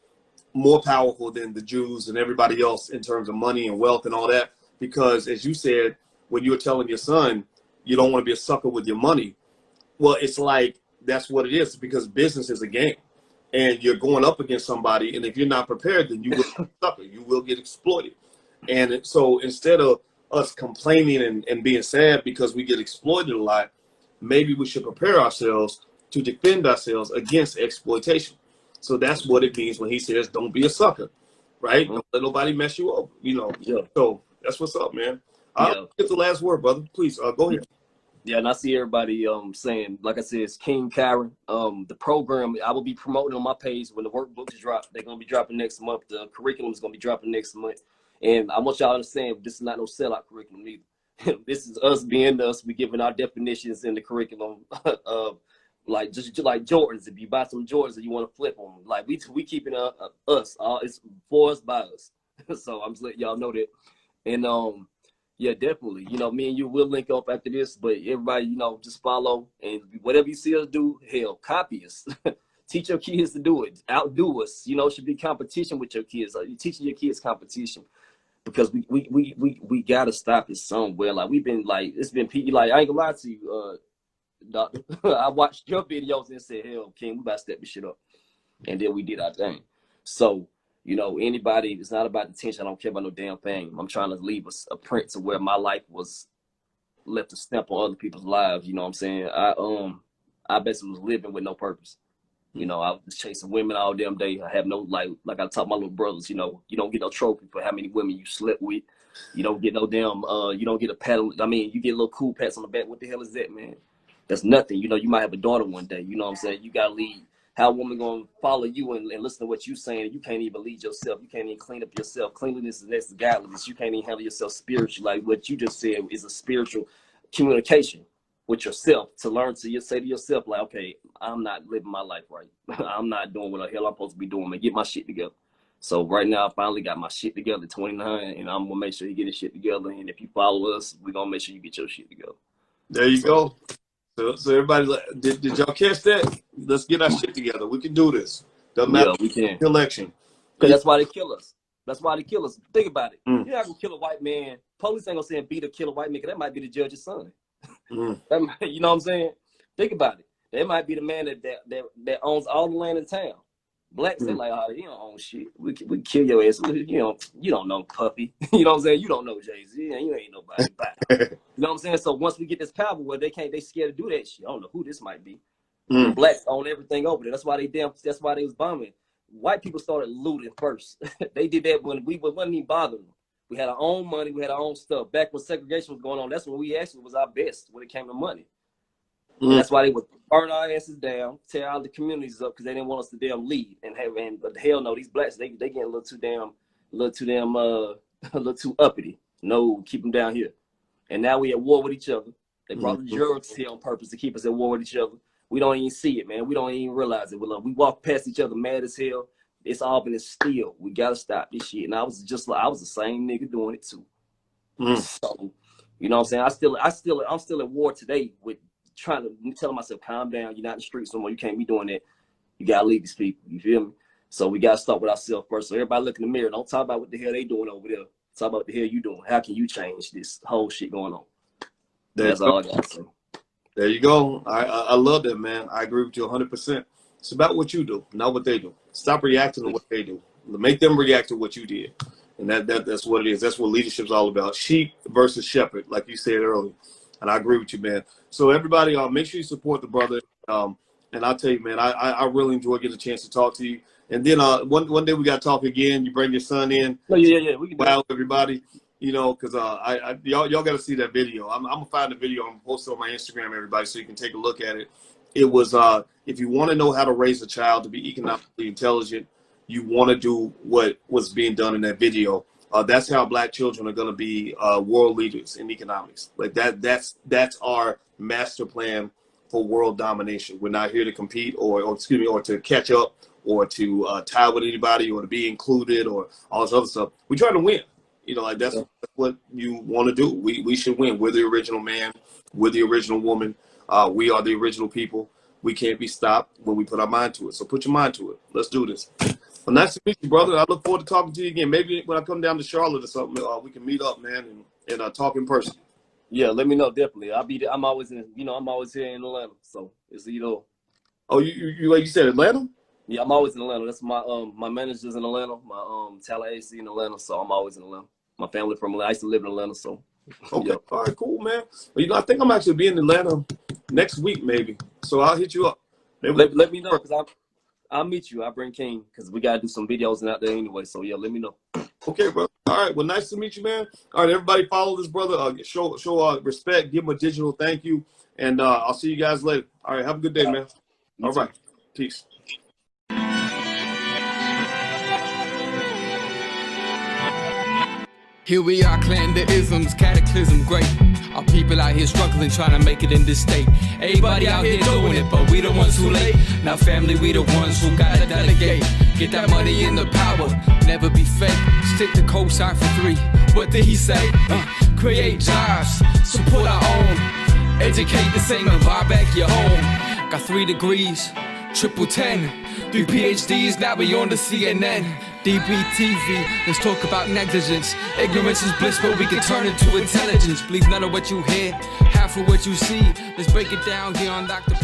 more powerful than the Jews and everybody else in terms of money and wealth and all that. Because as you said, when you were telling your son, you don't want to be a sucker with your money. Well, it's like, that's what it is, because business is a game and you're going up against somebody. And if you're not prepared, then you will be a sucker. You will get exploited. And so instead of us complaining and being sad because we get exploited a lot, maybe we should prepare ourselves to defend ourselves against exploitation. So that's what it means when he says, don't be a sucker, right? Don't let nobody mess you up, Yeah. So that's what's up, man. I'll get the last word, brother. Please, go ahead. Yeah, and I see everybody saying, like I said, it's King Karen. The program, I will be promoting on my page when the workbooks drop. They're going to be dropping next month. The curriculum is going to be dropping next month. And I want y'all to understand, this is not no sellout curriculum either. This is us being us. We giving our definitions in the curriculum. Like just like Jordans, if you buy some Jordans and you want to flip them, like we keeping us. It's for us by us. So I'm just letting y'all know that. And yeah, definitely. Me and you will link up after this, but everybody, just follow, and whatever you see us do, hell, copy us. Teach your kids to do it. Outdo us. It should be competition with your kids. You're teaching your kids competition, because we gotta stop it somewhere. Like we've been like, it's been like, I ain't gonna lie to you. doctor. I watched your videos and said, hell, King, we about to step this shit up. And then we did our thing. So, you know, anybody, it's not about the attention. I don't care about no damn thing. I'm trying to leave a print to where my life was left a stamp on other people's lives. You know what I'm saying? I basically was living with no purpose. You know, I was chasing women all damn day. I have no, like I taught my little brothers, you know, you don't get no trophy for how many women you slept with. You don't get no damn, you don't get a pat. I mean, you get little cool pats on the back. What the hell is that, man? That's nothing. You know, you might have a daughter one day. You know what I'm saying? You got to lead. How a woman going to follow you and listen to what you saying? You can't even lead yourself. You can't even clean up yourself. Cleanliness is next to godliness. You can't even handle yourself spiritually. Like what you just said is a spiritual communication with yourself, to learn to say to yourself, like, okay, I'm not living my life right. I'm not doing what the hell I'm supposed to be doing, man. Get my shit together. So right now, I finally got my shit together at 29, and I'm going to make sure you get your shit together. And if you follow us, we're going to make sure you get your shit together. There you go. So everybody, did y'all catch that? Let's get our shit together. We can do this. Doesn't matter. Yeah, we can. Election. Because that's why they kill us. That's why they kill us. Think about it. You're not going to kill a white man. Police ain't going to say beat or kill a white man, because that might be the judge's son. You know what I'm saying? Think about it. That might be the man that owns all the land in town. Blacks, they like, oh, you don't own shit. We kill your ass. You don't know Puffy. You know what I'm saying? You don't know Jay-Z. You ain't nobody. You know what I'm saying? So once we get this power, where they scared to do that shit. I don't know who this might be. Blacks own everything over there. That's why they was bombing. White people started looting first. They did that when we wasn't even bothering them. We had our own money. We had our own stuff. Back when segregation was going on, that's when we actually was our best when it came to money. And that's why they would burn our asses down, tear all the communities up, because they didn't want us to damn lead. But hell no, these blacks, they getting a little too uppity. No, keep them down here. And now we at war with each other. They brought the drugs here on purpose to keep us at war with each other. We don't even see it, man. We don't even realize it. We walk past each other mad as hell. It's all been instilled. We gotta stop this shit. And I was the same nigga doing it too. So, you know what I'm saying? I'm still at war today with trying to tell myself, calm down. You're not in the streets no more. You can't be doing that. You gotta leave these people. You feel me? So we gotta start with ourselves first. So everybody look in the mirror. Don't talk about what the hell they doing over there. Talk about what the hell you doing. How can you change this whole shit going on? That's all I gotta say. There you go. I love that, man. I agree with you 100%. It's about what you do, not what they do. Stop reacting to what they do. Make them react to what you did. And that's what it is. That's what leadership's all about. Sheep versus shepherd, like you said earlier. And I agree with you, man. So everybody, make sure you support the brother. And I'll tell you, man, I really enjoy getting a chance to talk to you. And then one day we got to talk again. You bring your son in. Oh, yeah. We can wow, everybody. You know, because y'all got to see that video. I'm going to find the video. I'm going to post it on my Instagram, everybody, so you can take a look at it. It was, if you want to know how to raise a child to be economically intelligent, you want to do what was being done in that video. That's how black children are going to be world leaders in economics. Like that's our master plan for world domination. We're not here to compete or to catch up or to tie with anybody or to be included or all this other stuff. We're trying to win. You know, like that's what you want to do. We should win. We're the original man. We're the original woman. We are the original people. We can't be stopped when we put our mind to it. So put your mind to it. Let's do this. Well, nice to meet you, brother. I look forward to talking to you again. Maybe when I come down to Charlotte or something, we can meet up, man, and talk in person. Yeah, let me know. Definitely. I'm always here in Atlanta. So it's Oh, you like you said, Atlanta? Yeah, I'm always in Atlanta. That's my manager's in Atlanta. My talent agency in Atlanta. So I'm always in Atlanta. My family from Atlanta. I used to live in Atlanta. So. Okay. Yep. All right, cool, man. Well, I think I'm actually be in Atlanta next week, maybe. So I'll hit you up. Let me know, because I'll meet you. I'll bring King, because we got to do some videos and out there anyway. So, yeah, let me know. Okay, bro. All right. Well, nice to meet you, man. All right, everybody follow this brother. Show respect. Give him a digital thank you. And I'll see you guys later. All right. Have a good day, man. All right. Peace. Here we are, clan the isms, cataclysm great. Our people out here struggling, trying to make it in this state. Everybody out here doing it, but we the ones who late. Now family, we the ones who gotta delegate. Get that money in the power, never be fake. Stick to cosign for 3. What did he say? Create jobs, support our own. Educate the same and buy back your home. Got 3 degrees, triple 10. 3 PhDs, now we on the CNN. DBTV, let's talk about negligence. Ignorance is bliss, but we can turn it to intelligence. Believe none of what you hear, half of what you see. Let's break it down here on Dr.